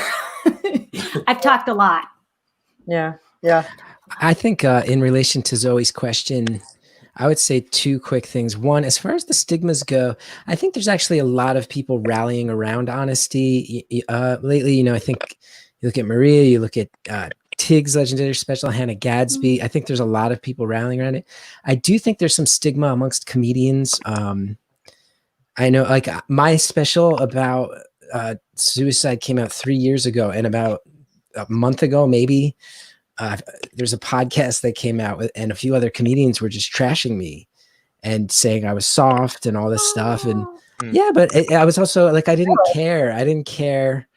B: I've talked a lot.
A: Yeah.
F: I think in relation to Zoe's question, I would say two quick things. One, as far as the stigmas go, I think there's actually a lot of people rallying around honesty lately. You know, I think you look at Maria, you look at Tig's legendary special, Hannah Gadsby. I think there's a lot of people rallying around it. I do think there's some stigma amongst comedians. I know, like my special about suicide came out 3 years ago, and about a month ago, maybe there's a podcast that came out with, and a few other comedians were just trashing me and saying I was soft and all this stuff. And but I was also like, I didn't care.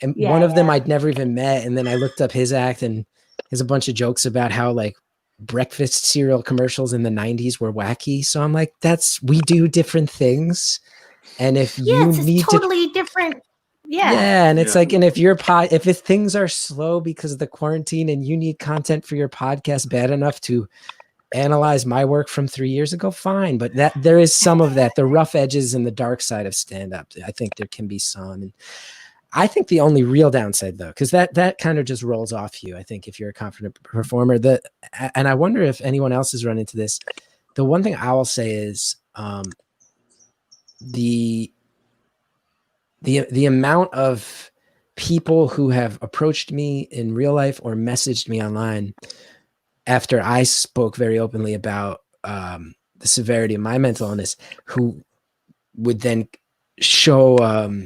F: And one of them I'd never even met. And then I looked up his act, and has a bunch of jokes about how like breakfast cereal commercials in the 90s were wacky. So I'm like, we do different things. And if you
B: it's
F: need
B: totally different.
F: yeah, and it's
C: Yeah.
F: like, and if things are slow because of the quarantine and you need content for your podcast bad enough to analyze my work from 3 years ago, fine. But that there is some of that, the rough edges and the dark side of stand-up. I think there can be some. And I think the only real downside though, because that kind of just rolls off you, I think, if you're a confident performer. And I wonder if anyone else has run into this. The one thing I will say is the amount of people who have approached me in real life or messaged me online after I spoke very openly about the severity of my mental illness, who would then show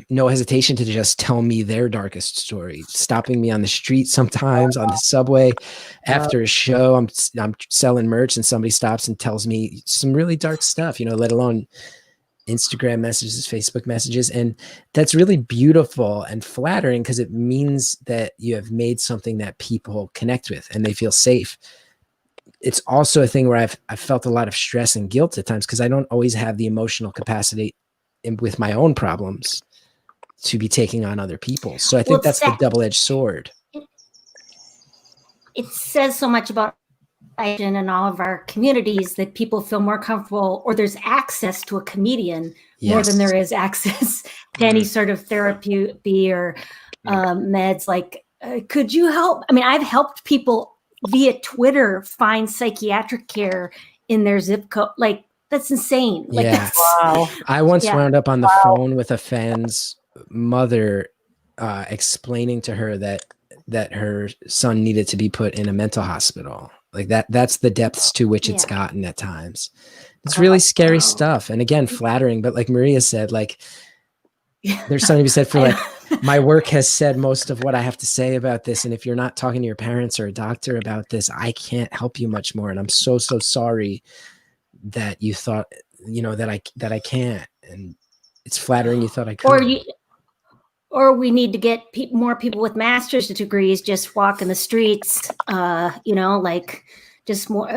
F: no hesitation to just tell me their darkest story, stopping me on the street sometimes, on the subway after a show. I'm selling merch and somebody stops and tells me some really dark stuff, let alone Instagram messages, Facebook messages. And that's really beautiful and flattering because it means that you have made something that people connect with and they feel safe. It's also a thing where I've felt a lot of stress and guilt at times because I don't always have the emotional capacity with my own problems to be taking on other people. So I think that's the double-edged sword.
B: It says so much about in all of our communities that people feel more comfortable, or there's access to a comedian more than there is access to any sort of therapy or meds. Like, could you help? I mean, I've helped people via Twitter find psychiatric care in their zip code. Like, that's insane. Like,
A: Wow.
F: I once wound up on the phone with a fan's mother explaining to her that her son needed to be put in a mental hospital. Like that's the depths to which it's gotten at times. It's really scary stuff. And again, flattering, but like Maria said, like there's something to be said for like, my work has said most of what I have to say about this. And if you're not talking to your parents or a doctor about this, I can't help you much more. And I'm so sorry that you thought, that I can't. And it's flattering you thought I could.
B: Or we need to get more people with master's degrees just walking the streets, like just more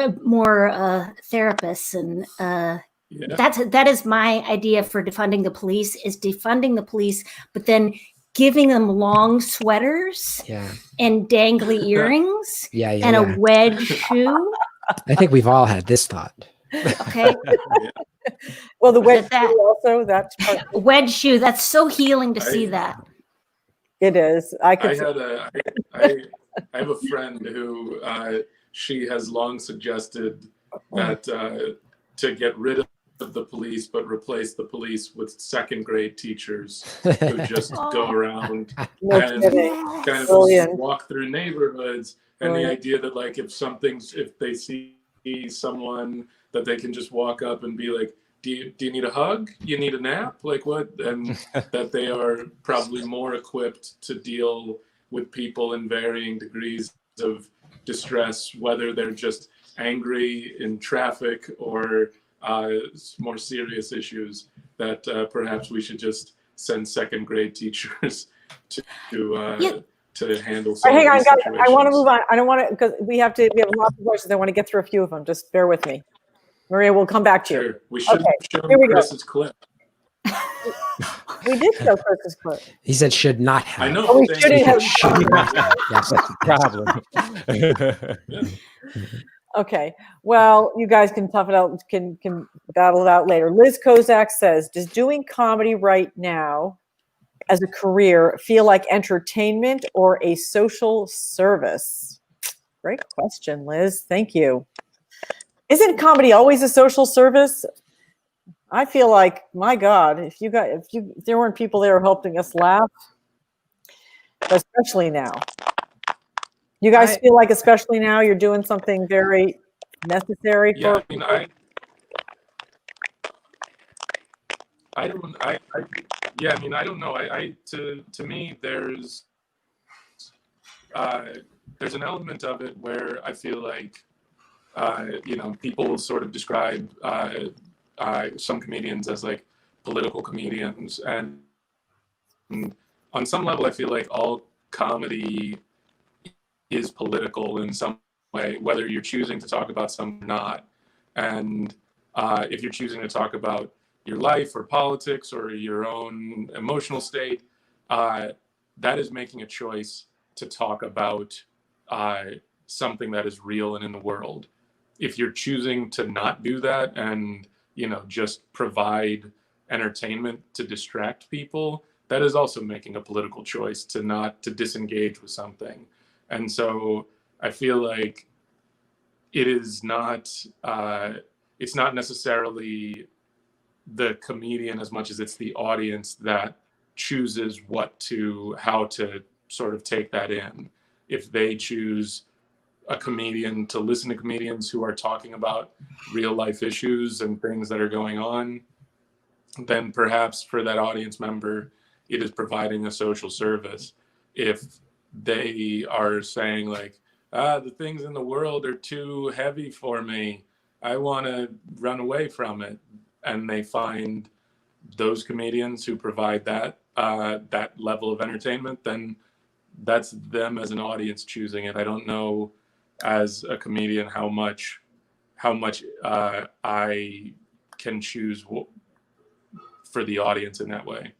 B: therapists. And that is my idea for defunding the police, is defunding the police, but then giving them long sweaters and dangly earrings and a wedge shoe.
F: I think we've all had this thought.
B: Okay.
A: Well, the wedge shoe also, that's
B: wedge shoe. That's so healing to see that.
A: It is.
C: I have a friend who she has long suggested that to get rid of the police, but replace the police with second grade teachers who just go around and kind of walk through neighborhoods. And the idea that like if they see someone that they can just walk up and be like, do you need a hug? You need a nap? Like what? And that they are probably more equipped to deal with people in varying degrees of distress, whether they're just angry in traffic or more serious issues, that perhaps we should just send second grade teachers to handle some
A: hang
C: of
A: on,
C: these
A: guys.
C: situations.
A: I want to move on. I don't want to, because we have lots of questions. I want to get through a few of them. Just bear with me. Maria, we'll come back to you.
C: Sure. We should show Chris's clip.
A: We did show Chris's clip.
F: He said should not have.
C: I know.
A: Oh, we shouldn't have.
F: Should not have. That's the problem.
A: Okay. Well, you guys can tough it out, can battle it out later. Liz Kozak says, does doing comedy right now as a career feel like entertainment or a social service? Great question, Liz. Thank you. Isn't comedy always a social service? I feel like, my God, if there weren't people there helping us laugh, especially now. You guys feel like, especially now, you're doing something very necessary for?
C: I don't know. To me, there's an element of it where I feel like, people sort of describe some comedians as like political comedians, and on some level, I feel like all comedy is political in some way, whether you're choosing to talk about something or not. And if you're choosing to talk about your life or politics or your own emotional state, that is making a choice to talk about something that is real and in the world. If you're choosing to not do that and, you know, just provide entertainment to distract people, that is also making a political choice to disengage with something. And so I feel like it is not, it's not necessarily the comedian as much as it's the audience that chooses how to sort of take that in. If they choose a comedian to listen to comedians who are talking about real life issues and things that are going on, then perhaps for that audience member, it is providing a social service. If they are saying like, the things in the world are too heavy for me, I want to run away from it, and they find those comedians who provide that that level of entertainment, then that's them as an audience choosing it. I don't know as a comedian how much I can choose for the audience in that way.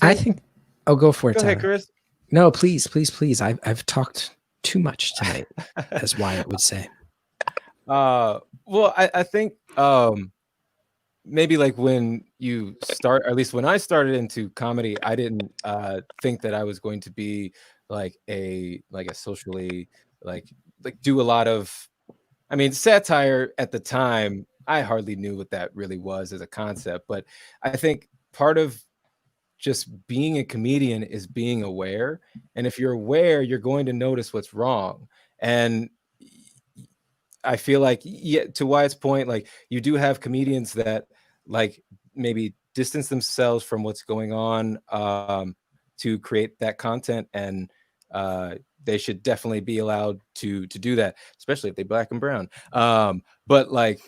F: I think I'll go for it.
E: Go ahead,
F: Tyler.
E: Chris.
F: No, please, please, please. I've talked too much tonight, as Wyatt would say.
E: Well, I think maybe like when you start, or at least when I started into comedy, I didn't think that I was going to be like a socially like do a lot of, I mean, satire at the time. I hardly knew what that really was as a concept, but I think part of just being a comedian is being aware. And if you're aware, you're going to notice what's wrong. And I feel like, yeah, to Wyatt's point, like you do have comedians that like maybe distance themselves from what's going on to create that content, and they should definitely be allowed to do that, especially if they're Black and brown. But like,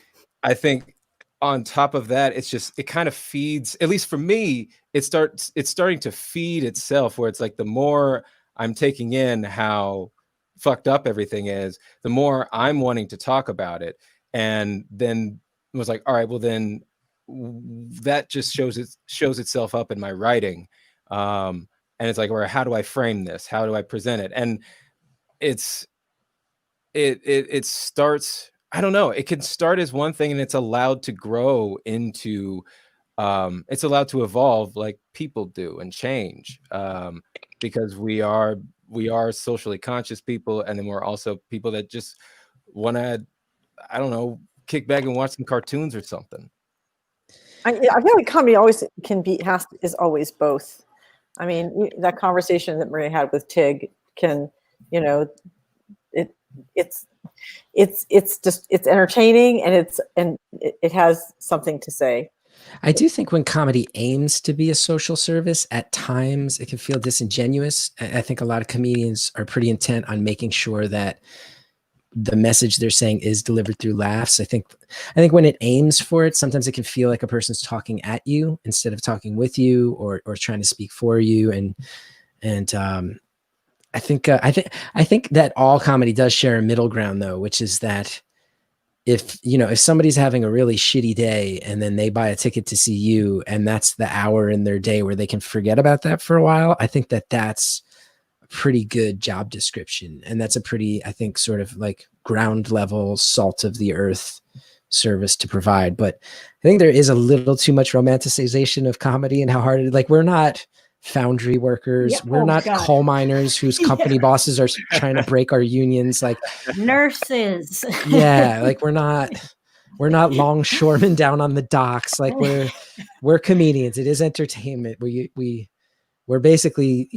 E: I think on top of that, it kind of feeds, at least for me, it's starting to feed itself, where it's like the more I'm taking in how fucked up everything is, the more I'm wanting to talk about it. And then it was like, all right, well then that just shows itself up in my writing. And it's like, or how do I frame this? How do I present it? And it starts, I don't know, it can start as one thing and it's allowed to grow into, it's allowed to evolve like people do and change, because we are socially conscious people, and then we're also people that just want to, I don't know, kick back and watch some cartoons or something.
A: I feel like comedy always is always both. I mean, that conversation that Maria had with Tig can, you know, it's entertaining, and it has something to say.
F: I do think when comedy aims to be a social service, at times it can feel disingenuous. I think a lot of comedians are pretty intent on making sure that the message they're saying is delivered through laughs. I think when it aims for it, sometimes it can feel like a person's talking at you instead of talking with you, or trying to speak for you. And I think that all comedy does share a middle ground, though, which is that if somebody's having a really shitty day and then they buy a ticket to see you, and that's the hour in their day where they can forget about that for a while, I think that that's a pretty good job description. And that's a pretty, I think, sort of like ground level, salt of the earth service to provide. But I think there is a little too much romanticization of comedy and how hard it is. Like, we're not foundry workers.
B: Yeah.
F: We're not coal miners whose company bosses are trying to break our unions. Like
B: nurses.
F: Yeah. Like we're not longshoremen down on the docks. Like we're comedians. It is entertainment. We're basically,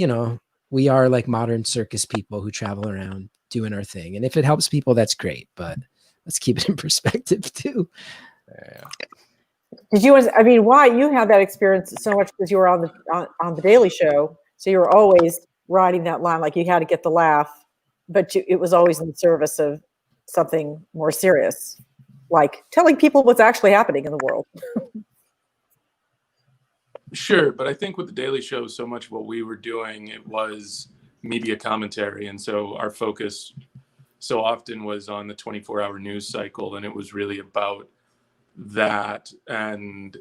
F: we are like modern circus people who travel around doing our thing. And if it helps people, that's great, but let's keep it in perspective too.
E: Yeah.
A: Did you? I mean, why you had that experience so much because you were on the Daily Show, so you were always riding that line, like you had to get the laugh, but it was always in service of something more serious, like telling people what's actually happening in the world.
C: Sure, but I think with the Daily Show, so much of what we were doing, it was media commentary, and so our focus so often was on the 24-hour news cycle, and it was really about that and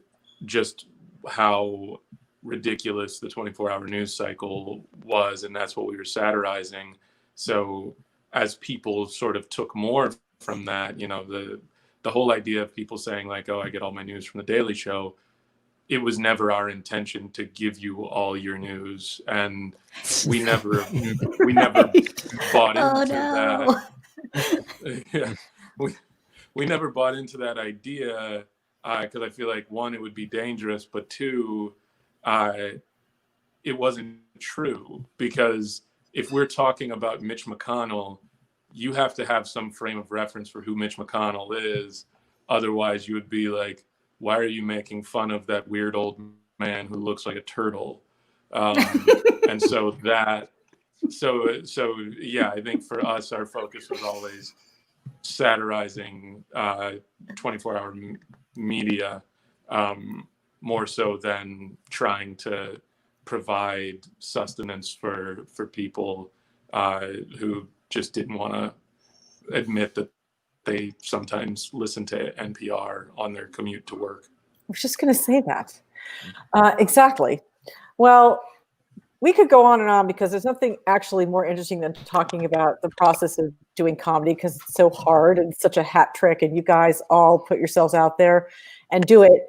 C: just how ridiculous the 24-hour news cycle was, and that's what we were satirizing. So as people sort of took more from that, you know, the whole idea of people saying like, oh, I get all my news from the Daily Show, it was never our intention to give you all your news, and we never bought into that. Yeah, we never bought into that idea because I feel like, one, it would be dangerous, but two, it wasn't true, because if we're talking about Mitch McConnell, you have to have some frame of reference for who Mitch McConnell is. Otherwise, you would be like, why are you making fun of that weird old man who looks like a turtle? And so yeah, I think for us, our focus was always satirizing 24-hour media, more so than trying to provide sustenance for people who just didn't want to admit that they sometimes listen to NPR on their commute to work.
A: I was just going to say that. Exactly. Well, we could go on and on, because there's nothing actually more interesting than talking about the process of doing comedy, because it's so hard and such a hat trick, and you guys all put yourselves out there and do it.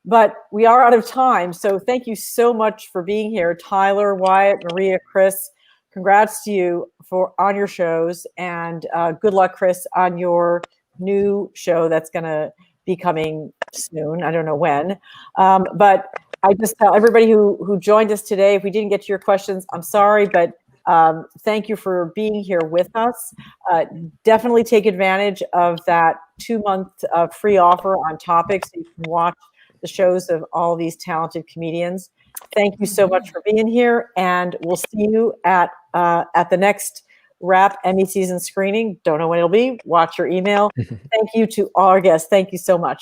A: But we are out of time. So thank you so much for being here. Tyler, Wyatt, Maria, Chris, congrats to you on your shows, and good luck, Chris, on your new show that's going to be coming soon. I don't know when, but I just tell everybody who joined us today, if we didn't get to your questions, I'm sorry, but thank you for being here with us. Definitely take advantage of that 2-month free offer on Topic, so you can watch the shows of all these talented comedians. Thank you so much for being here, and we'll see you at the next Wrap Emmy season screening. Don't know when it'll be. Watch your email. Thank you to all our guests. Thank you so much.